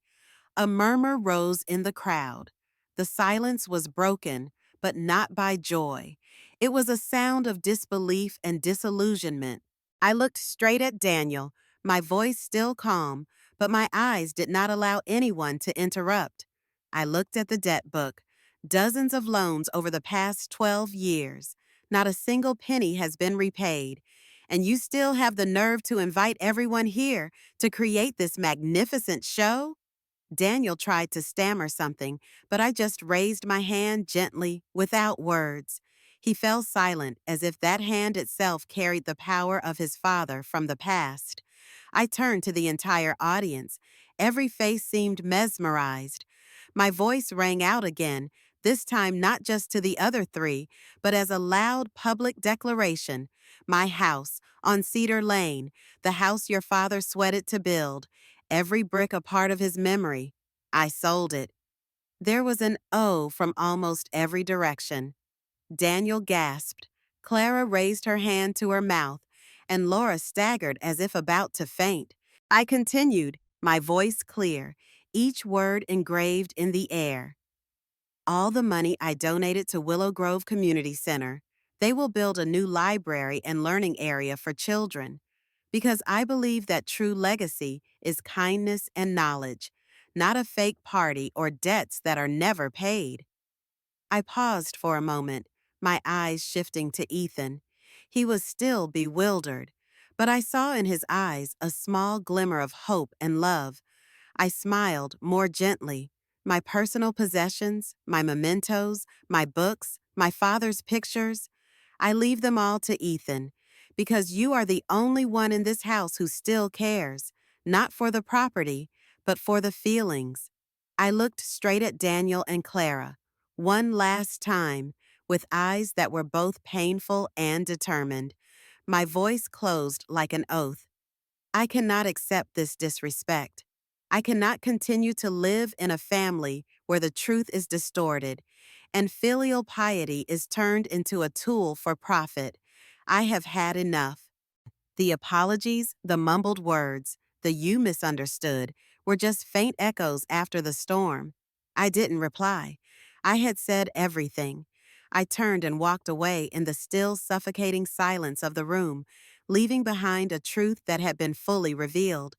A murmur rose in the crowd. The silence was broken, but not by joy. It was a sound of disbelief and disillusionment. I looked straight at Daniel, my voice still calm, but my eyes did not allow anyone to interrupt. I looked at the debt book. Dozens of loans over the past 12 years. Not a single penny has been repaid. And you still have the nerve to invite everyone here to create this magnificent show? Daniel tried to stammer something, but I just raised my hand gently, without words. He fell silent, as if that hand itself carried the power of his father from the past. I turned to the entire audience. Every face seemed mesmerized. My voice rang out again, this time not just to the other three, but as a loud public declaration. My house, on Cedar Lane, the house your father sweated to build, every brick a part of his memory. I sold it. There was an "oh" from almost every direction. Daniel gasped. Clara raised her hand to her mouth, and Laura staggered as if about to faint. I continued, my voice clear, each word engraved in the air. All the money I donated to Willow Grove Community Center. They will build a new library and learning area for children. Because I believe that true legacy is kindness and knowledge, not a fake party or debts that are never paid. I paused for a moment, my eyes shifting to Ethan. He was still bewildered, but I saw in his eyes a small glimmer of hope and love. I smiled more gently. My personal possessions, my mementos, my books, my father's pictures, I leave them all to Ethan, because you are the only one in this house who still cares, not for the property, but for the feelings. I looked straight at Daniel and Clara, one last time, with eyes that were both painful and determined. My voice closed like an oath. I cannot accept this disrespect. I cannot continue to live in a family where the truth is distorted and filial piety is turned into a tool for profit. I have had enough. The apologies, the mumbled words, the "you misunderstood" were just faint echoes after the storm. I didn't reply. I had said everything. I turned and walked away in the still suffocating silence of the room, leaving behind a truth that had been fully revealed.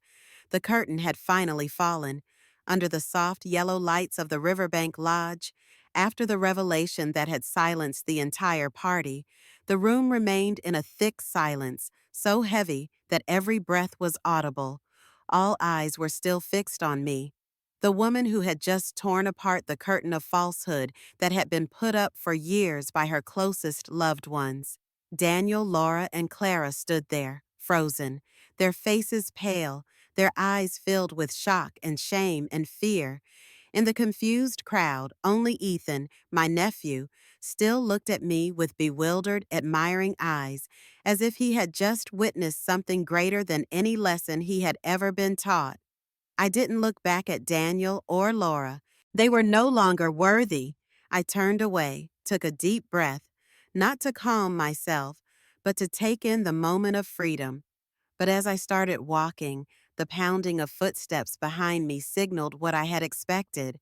The curtain had finally fallen. Under the soft yellow lights of the Riverbank Lodge, after the revelation that had silenced the entire party, the room remained in a thick silence, so heavy that every breath was audible. All eyes were still fixed on me. The woman who had just torn apart the curtain of falsehood that had been put up for years by her closest loved ones. Daniel, Laura, and Clara stood there, frozen, their faces pale, their eyes filled with shock and shame and fear. In the confused crowd, only Ethan, my nephew, still looked at me with bewildered, admiring eyes, as if he had just witnessed something greater than any lesson he had ever been taught. I didn't look back at Daniel or Laura. They were no longer worthy. I turned away, took a deep breath, not to calm myself, but to take in the moment of freedom. But as I started walking, the pounding of footsteps behind me signaled what I had expected.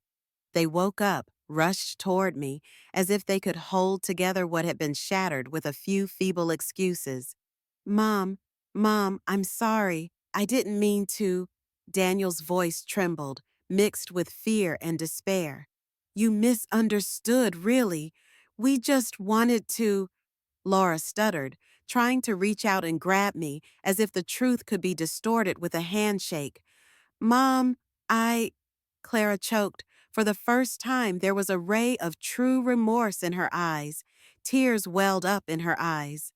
They woke up, rushed toward me, as if they could hold together what had been shattered with a few feeble excuses. Mom, Mom, I'm sorry. I didn't mean to. Daniel's voice trembled, mixed with fear and despair. You misunderstood, really. We just wanted to. Laura stuttered, trying to reach out and grab me, as if the truth could be distorted with a handshake. Mom, I. Clara choked. For the first time, there was a ray of true remorse in her eyes. Tears welled up in her eyes.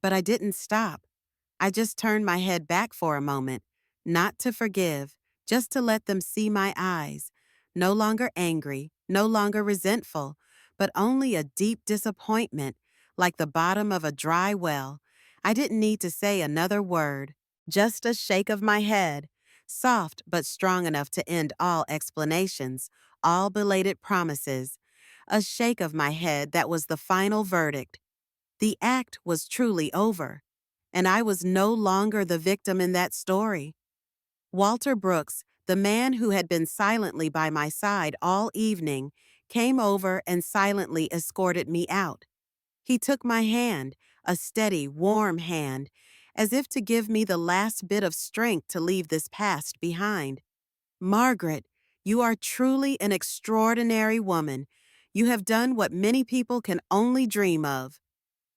But I didn't stop. I just turned my head back for a moment, not to forgive, just to let them see my eyes. No longer angry, no longer resentful, but only a deep disappointment, like the bottom of a dry well. I didn't need to say another word, just a shake of my head, soft but strong enough to end all explanations, all belated promises. A shake of my head that was the final verdict. The act was truly over, and I was no longer the victim in that story. Walter Brooks, the man who had been silently by my side all evening, came over and silently escorted me out. He took my hand, a steady, warm hand, as if to give me the last bit of strength to leave this past behind. Margaret, you are truly an extraordinary woman. You have done what many people can only dream of.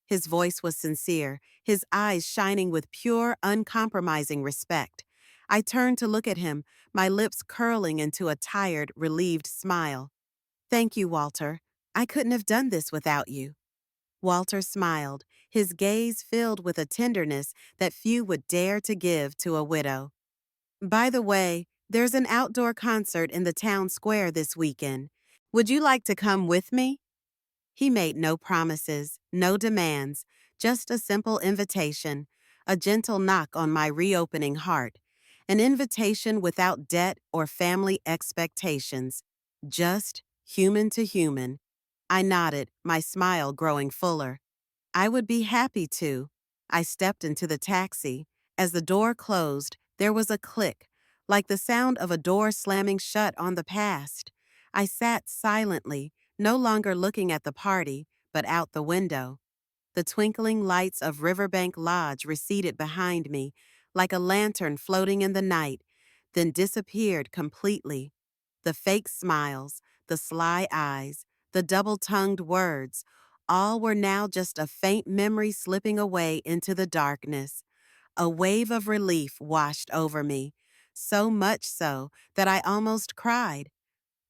His voice was sincere, his eyes shining with pure, uncompromising respect. I turned to look at him, my lips curling into a tired, relieved smile. Thank you, Walter. I couldn't have done this without you. Walter smiled, his gaze filled with a tenderness that few would dare to give to a widow. By the way, there's an outdoor concert in the town square this weekend. Would you like to come with me? He made no promises, no demands, just a simple invitation, a gentle knock on my reopening heart, an invitation without debt or family expectations, just human to human. I nodded, my smile growing fuller. I would be happy to. I stepped into the taxi. As the door closed, there was a click, like the sound of a door slamming shut on the past. I sat silently, no longer looking at the party, but out the window. The twinkling lights of Riverbank Lodge receded behind me, like a lantern floating in the night, then disappeared completely. The fake smiles, the sly eyes, the double-tongued words, all were now just a faint memory slipping away into the darkness. A wave of relief washed over me, so much so that I almost cried.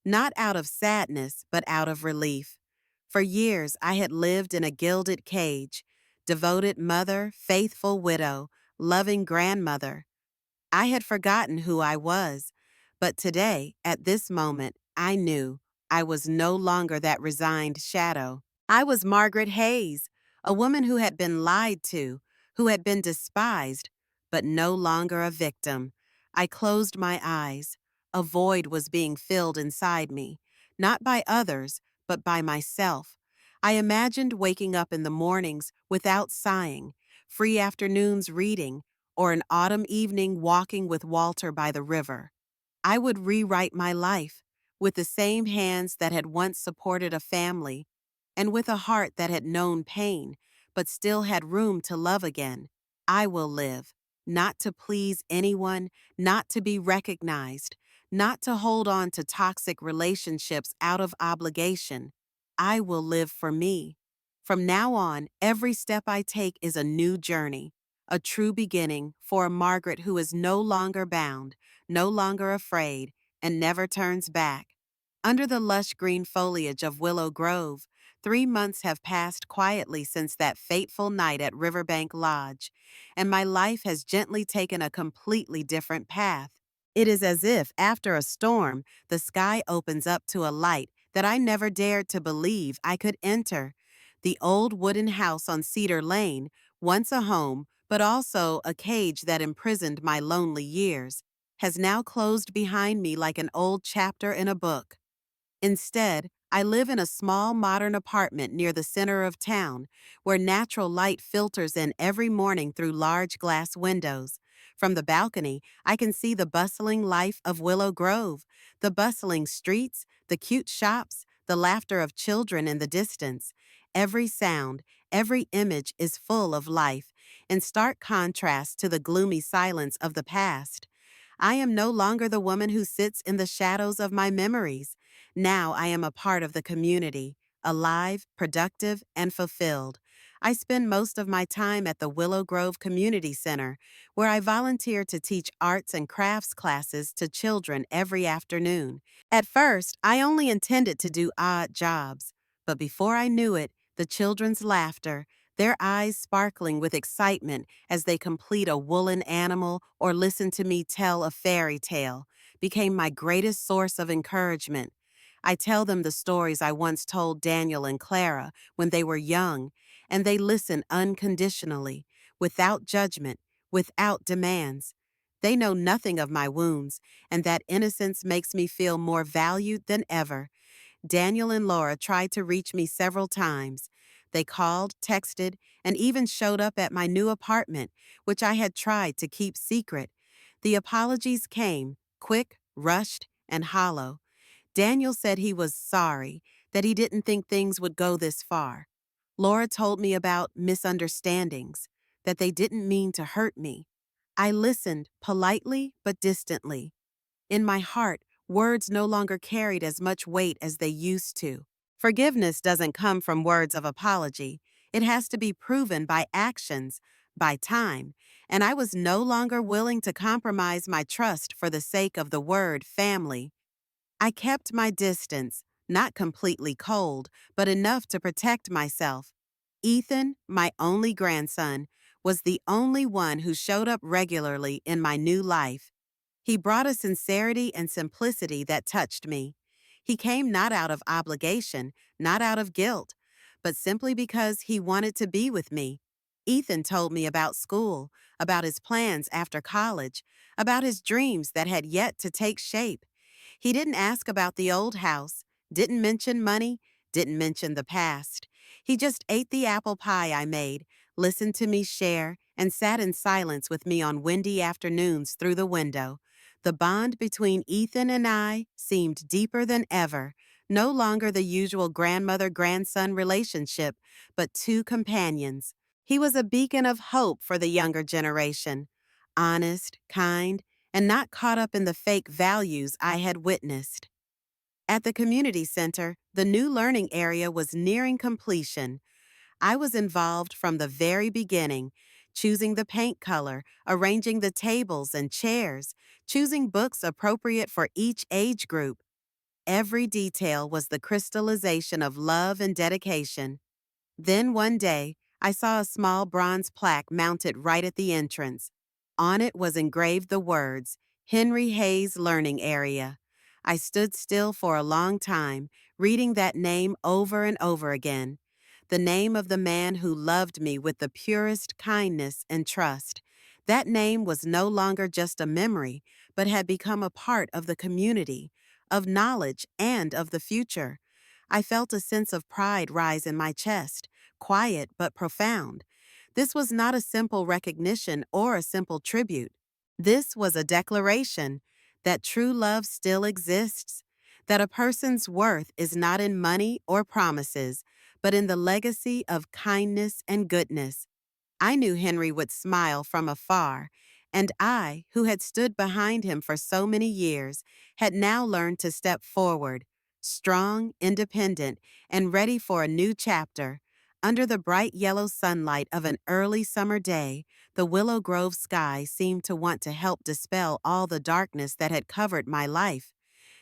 Not out of sadness, but out of relief. For years, I had lived in a gilded cage, devoted mother, faithful widow, loving grandmother. I had forgotten who I was, but today, at this moment, I knew I was no longer that resigned shadow. I was Margaret Hayes, a woman who had been lied to, who had been despised, but no longer a victim. I closed my eyes. A void was being filled inside me, not by others, but by myself. I imagined waking up in the mornings without sighing, free afternoons reading, or an autumn evening walking with Walter by the river. I would rewrite my life with the same hands that had once supported a family and with a heart that had known pain but still had room to love again. I will live, not to please anyone, not to be recognized, not to hold on to toxic relationships out of obligation. I will live for me. From now on, every step I take is a new journey, a true beginning for a Margaret who is no longer bound, no longer afraid, and never turns back. Under the lush green foliage of Willow Grove, 3 months have passed quietly since that fateful night at Riverbank Lodge, and my life has gently taken a completely different path. It is as if, after a storm, the sky opens up to a light that I never dared to believe I could enter. The old wooden house on Cedar Lane, once a home, but also a cage that imprisoned my lonely years, has now closed behind me like an old chapter in a book. Instead, I live in a small modern apartment near the center of town, where natural light filters in every morning through large glass windows. From the balcony, I can see the bustling life of Willow Grove, the bustling streets, the cute shops, the laughter of children in the distance. Every sound, every image is full of life, in stark contrast to the gloomy silence of the past. I am no longer the woman who sits in the shadows of my memories. Now I am a part of the community, alive, productive, and fulfilled. I spend most of my time at the Willow Grove Community Center, where I volunteer to teach arts and crafts classes to children every afternoon. At first, I only intended to do odd jobs, but before I knew it, the children's laughter, their eyes sparkling with excitement as they complete a woolen animal or listen to me tell a fairy tale, became my greatest source of encouragement. I tell them the stories I once told Daniel and Clara when they were young, and they listen unconditionally, without judgment, without demands. They know nothing of my wounds, and that innocence makes me feel more valued than ever. Daniel and Laura tried to reach me several times. They called, texted, and even showed up at my new apartment, which I had tried to keep secret. The apologies came, quick, rushed, and hollow. Daniel said he was sorry, that he didn't think things would go this far. Laura told me about misunderstandings, that they didn't mean to hurt me. I listened, politely but distantly. In my heart, words no longer carried as much weight as they used to. Forgiveness doesn't come from words of apology. It has to be proven by actions, by time, and I was no longer willing to compromise my trust for the sake of the word family. I kept my distance, not completely cold, but enough to protect myself. Ethan, my only grandson, was the only one who showed up regularly in my new life. He brought a sincerity and simplicity that touched me. He came not out of obligation, not out of guilt, but simply because he wanted to be with me. Ethan told me about school, about his plans after college, about his dreams that had yet to take shape. He didn't ask about the old house, didn't mention money, didn't mention the past. He just ate the apple pie I made, listened to me share, and sat in silence with me on windy afternoons through the window. The bond between Ethan and I seemed deeper than ever, no longer the usual grandmother-grandson relationship, but two companions. He was a beacon of hope for the younger generation, honest, kind, and not caught up in the fake values I had witnessed. At the community center, the new learning area was nearing completion. I was involved from the very beginning, choosing the paint color, arranging the tables and chairs, choosing books appropriate for each age group. Every detail was the crystallization of love and dedication. Then one day, I saw a small bronze plaque mounted right at the entrance. On it was engraved the words, Henry Hayes Learning Area. I stood still for a long time, reading that name over and over again. The name of the man who loved me with the purest kindness and trust. That name was no longer just a memory, but had become a part of the community, of knowledge, and of the future. I felt a sense of pride rise in my chest, quiet but profound. This was not a simple recognition or a simple tribute. This was a declaration that true love still exists, that a person's worth is not in money or promises, but in the legacy of kindness and goodness. I knew Henry would smile from afar, and I, who had stood behind him for so many years, had now learned to step forward, strong, independent, and ready for a new chapter. Under the bright yellow sunlight of an early summer day, the Willow Grove sky seemed to want to help dispel all the darkness that had covered my life.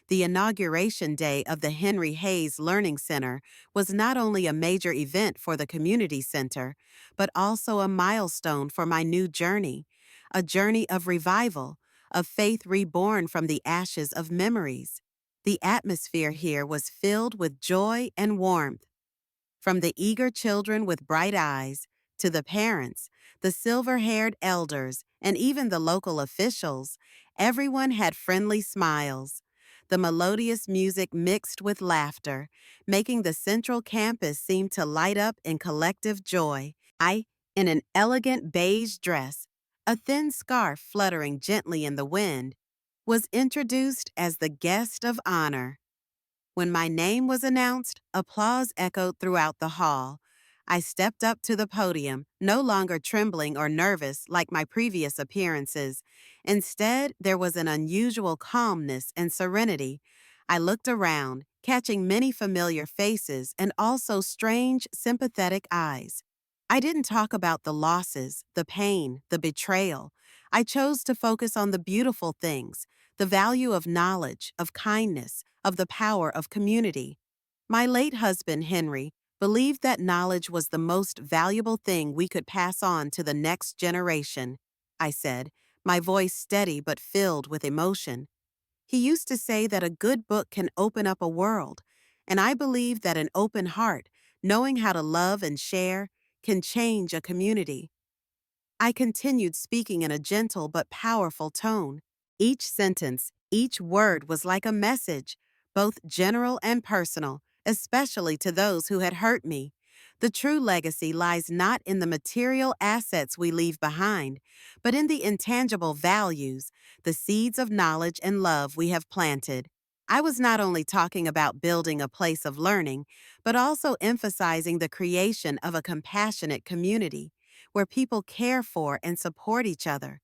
The inauguration day of the Henry Hayes Learning Center was not only a major event for the community center, but also a milestone for my new journey, a journey of revival, of faith reborn from the ashes of memories. The atmosphere here was filled with joy and warmth. From the eager children with bright eyes, to the parents, the silver-haired elders, and even the local officials, everyone had friendly smiles. The melodious music mixed with laughter, making the central campus seem to light up in collective joy. I, in an elegant beige dress, a thin scarf fluttering gently in the wind, was introduced as the guest of honor. When my name was announced, applause echoed throughout the hall. I stepped up to the podium, no longer trembling or nervous like my previous appearances. Instead, there was an unusual calmness and serenity. I looked around, catching many familiar faces and also strange, sympathetic eyes. I didn't talk about the losses, the pain, the betrayal. I chose to focus on the beautiful things, the value of knowledge, of kindness, of the power of community. My late husband, Henry, Believed that knowledge was the most valuable thing we could pass on to the next generation, I said, my voice steady but filled with emotion. He used to say that a good book can open up a world, and I believe that an open heart, knowing how to love and share, can change a community. I continued speaking in a gentle but powerful tone. Each sentence, each word was like a message, both general and personal, especially to those who had hurt me. The true legacy lies not in the material assets we leave behind, but in the intangible values, the seeds of knowledge and love we have planted. I was not only talking about building a place of learning, but also emphasizing the creation of a compassionate community where people care for and support each other,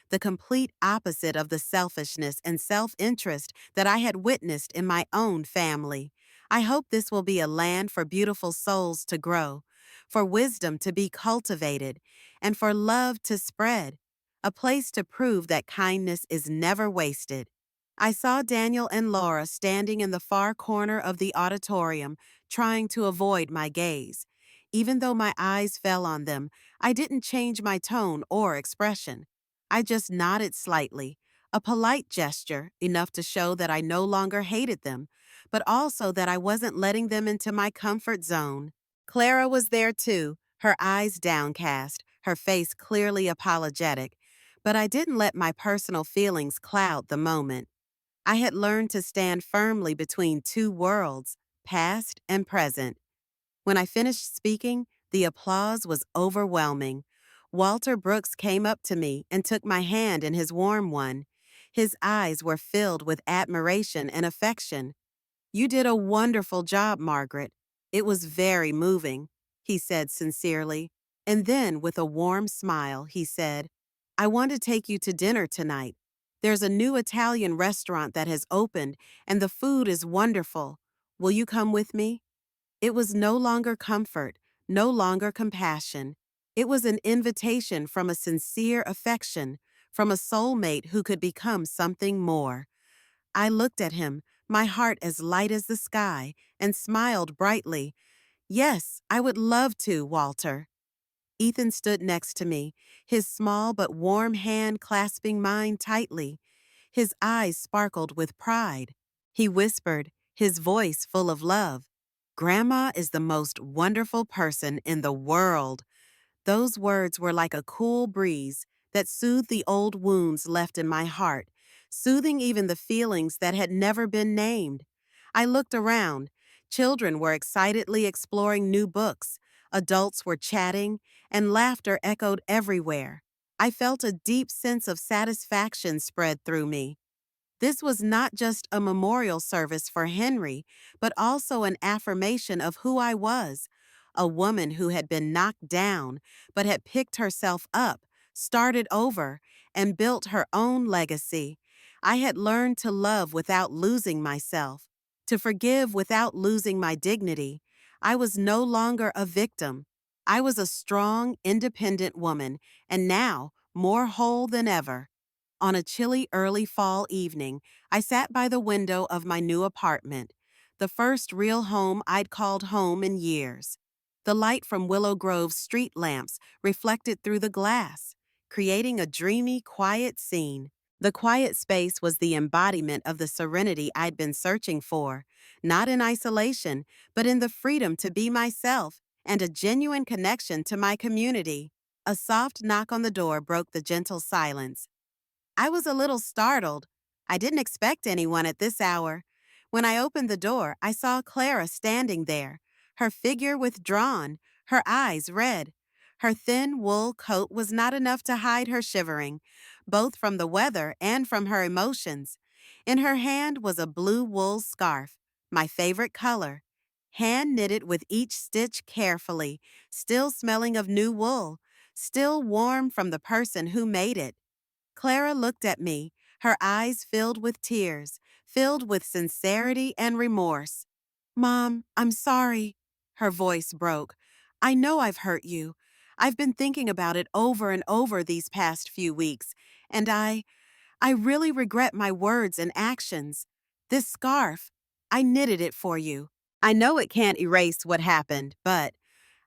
the complete opposite of the selfishness and self-interest that I had witnessed in my own family. I hope this will be a land for beautiful souls to grow, for wisdom to be cultivated, and for love to spread, a place to prove that kindness is never wasted. I saw Daniel and Laura standing in the far corner of the auditorium, trying to avoid my gaze. Even though my eyes fell on them, I didn't change my tone or expression. I just nodded slightly, a polite gesture enough to show that I no longer hated them, but also that I wasn't letting them into my comfort zone. Clara was there too, her eyes downcast, her face clearly apologetic, but I didn't let my personal feelings cloud the moment. I had learned to stand firmly between two worlds, past and present. When I finished speaking, the applause was overwhelming. Walter Brooks came up to me and took my hand in his warm one. His eyes were filled with admiration and affection. "You did a wonderful job, Margaret. It was very moving," he said sincerely. And then, with a warm smile, he said, "I want to take you to dinner tonight. There's a new Italian restaurant that has opened, and the food is wonderful. Will you come with me?" It was no longer comfort, no longer compassion. It was an invitation from a sincere affection, from a soulmate who could become something more. I looked at him, my heart as light as the sky, and smiled brightly. "Yes, I would love to, Walter." Ethan stood next to me, his small but warm hand clasping mine tightly. His eyes sparkled with pride. He whispered, his voice full of love, "Grandma is the most wonderful person in the world." Those words were like a cool breeze that soothed the old wounds left in my heart, soothing even the feelings that had never been named. I looked around. Children were excitedly exploring new books, adults were chatting, and laughter echoed everywhere. I felt a deep sense of satisfaction spread through me. This was not just a memorial service for Henry, but also an affirmation of who I was, a woman who had been knocked down, but had picked herself up, started over, and built her own legacy. I had learned to love without losing myself, to forgive without losing my dignity. I was no longer a victim. I was a strong, independent woman, and now more whole than ever. On a chilly early fall evening, I sat by the window of my new apartment, the first real home I'd called home in years. The light from Willow Grove's street lamps reflected through the glass, creating a dreamy, quiet scene. The quiet space was the embodiment of the serenity I'd been searching for, not in isolation, but in the freedom to be myself and a genuine connection to my community. A soft knock on the door broke the gentle silence. I was a little startled. I didn't expect anyone at this hour. When I opened the door, I saw Clara standing there, her figure withdrawn, her eyes red. Her thin wool coat was not enough to hide her shivering, both from the weather and from her emotions. In her hand was a blue wool scarf, my favorite color, hand knitted with each stitch carefully, still smelling of new wool, still warm from the person who made it. Clara looked at me, her eyes filled with tears, filled with sincerity and remorse. "Mom, I'm sorry." Her voice broke. "I know I've hurt you. I've been thinking about it over and over these past few weeks, and I really regret my words and actions. This scarf, I knitted it for you. I know it can't erase what happened, but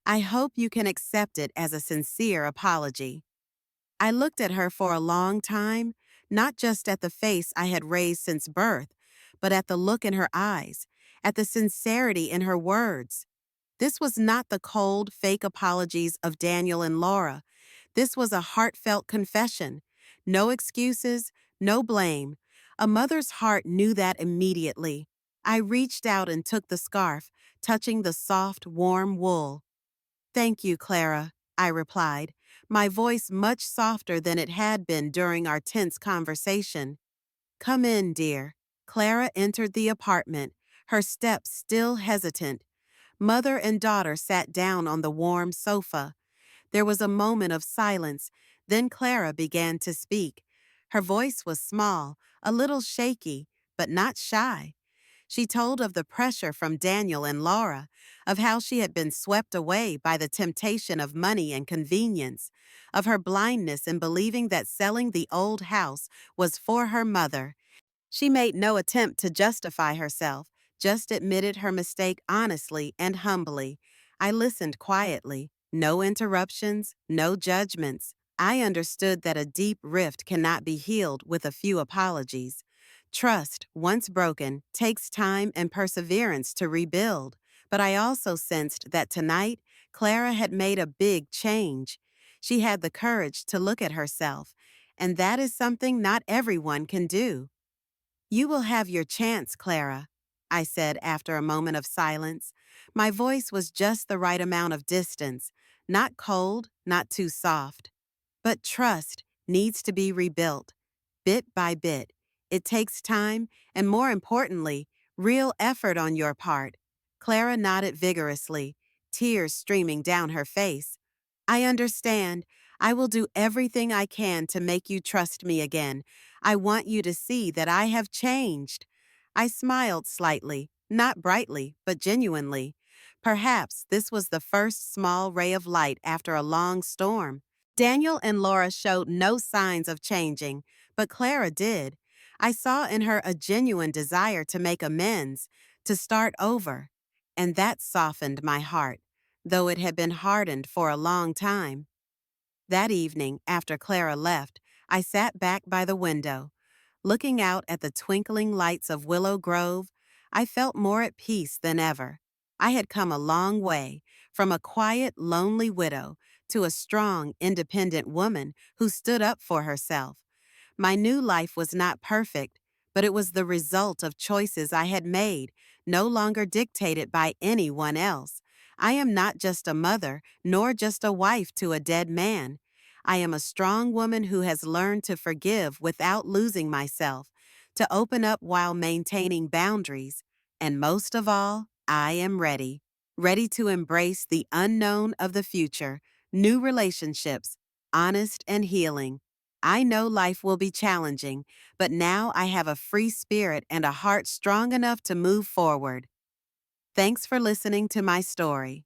I hope you can accept it as a sincere apology. I looked at her for a long time, not just at the face I had raised since birth, but at the look in her eyes, at the sincerity in her words. This was not the cold, fake apologies of Daniel and Laura. This was a heartfelt confession. No excuses, no blame. A mother's heart knew that immediately. I reached out and took the scarf, touching the soft, warm wool. "Thank you, Clara," I replied, my voice much softer than it had been during our tense conversation. "Come in, dear." Clara entered the apartment, her steps still hesitant. Mother and daughter sat down on the warm sofa. There was a moment of silence, then Clara began to speak. Her voice was small, a little shaky, but not shy. She told of the pressure from Daniel and Laura, of how she had been swept away by the temptation of money and convenience, of her blindness in believing that selling the old house was for her mother. She made no attempt to justify herself, just admitted her mistake honestly and humbly. I listened quietly, no interruptions, no judgments. I understood that a deep rift cannot be healed with a few apologies. Trust, once broken, takes time and perseverance to rebuild. But I also sensed that tonight, Clara had made a big change. She had the courage to look at herself, and that is something not everyone can do. "You will have your chance, Clara," I said after a moment of silence. My voice was just the right amount of distance, not cold, not too soft. But trust needs to be rebuilt, bit by bit. It takes time, and more importantly, real effort on your part. Clara nodded vigorously, tears streaming down her face. "I understand. I will do everything I can to make you trust me again. I want you to see that I have changed." I smiled slightly, not brightly, but genuinely. Perhaps this was the first small ray of light after a long storm. Daniel and Laura showed no signs of changing, but Clara did. I saw in her a genuine desire to make amends, to start over. And that softened my heart, though it had been hardened for a long time. That evening, after Clara left, I sat back by the window. Looking out at the twinkling lights of Willow Grove, I felt more at peace than ever. I had come a long way, from a quiet, lonely widow to a strong, independent woman who stood up for herself. My new life was not perfect, but it was the result of choices I had made, no longer dictated by anyone else. I am not just a mother, nor just a wife to a dead man. I am a strong woman who has learned to forgive without losing myself, to open up while maintaining boundaries, and most of all, I am ready. Ready to embrace the unknown of the future, new relationships, honest and healing. I know life will be challenging, but now I have a free spirit and a heart strong enough to move forward. Thanks for listening to my story.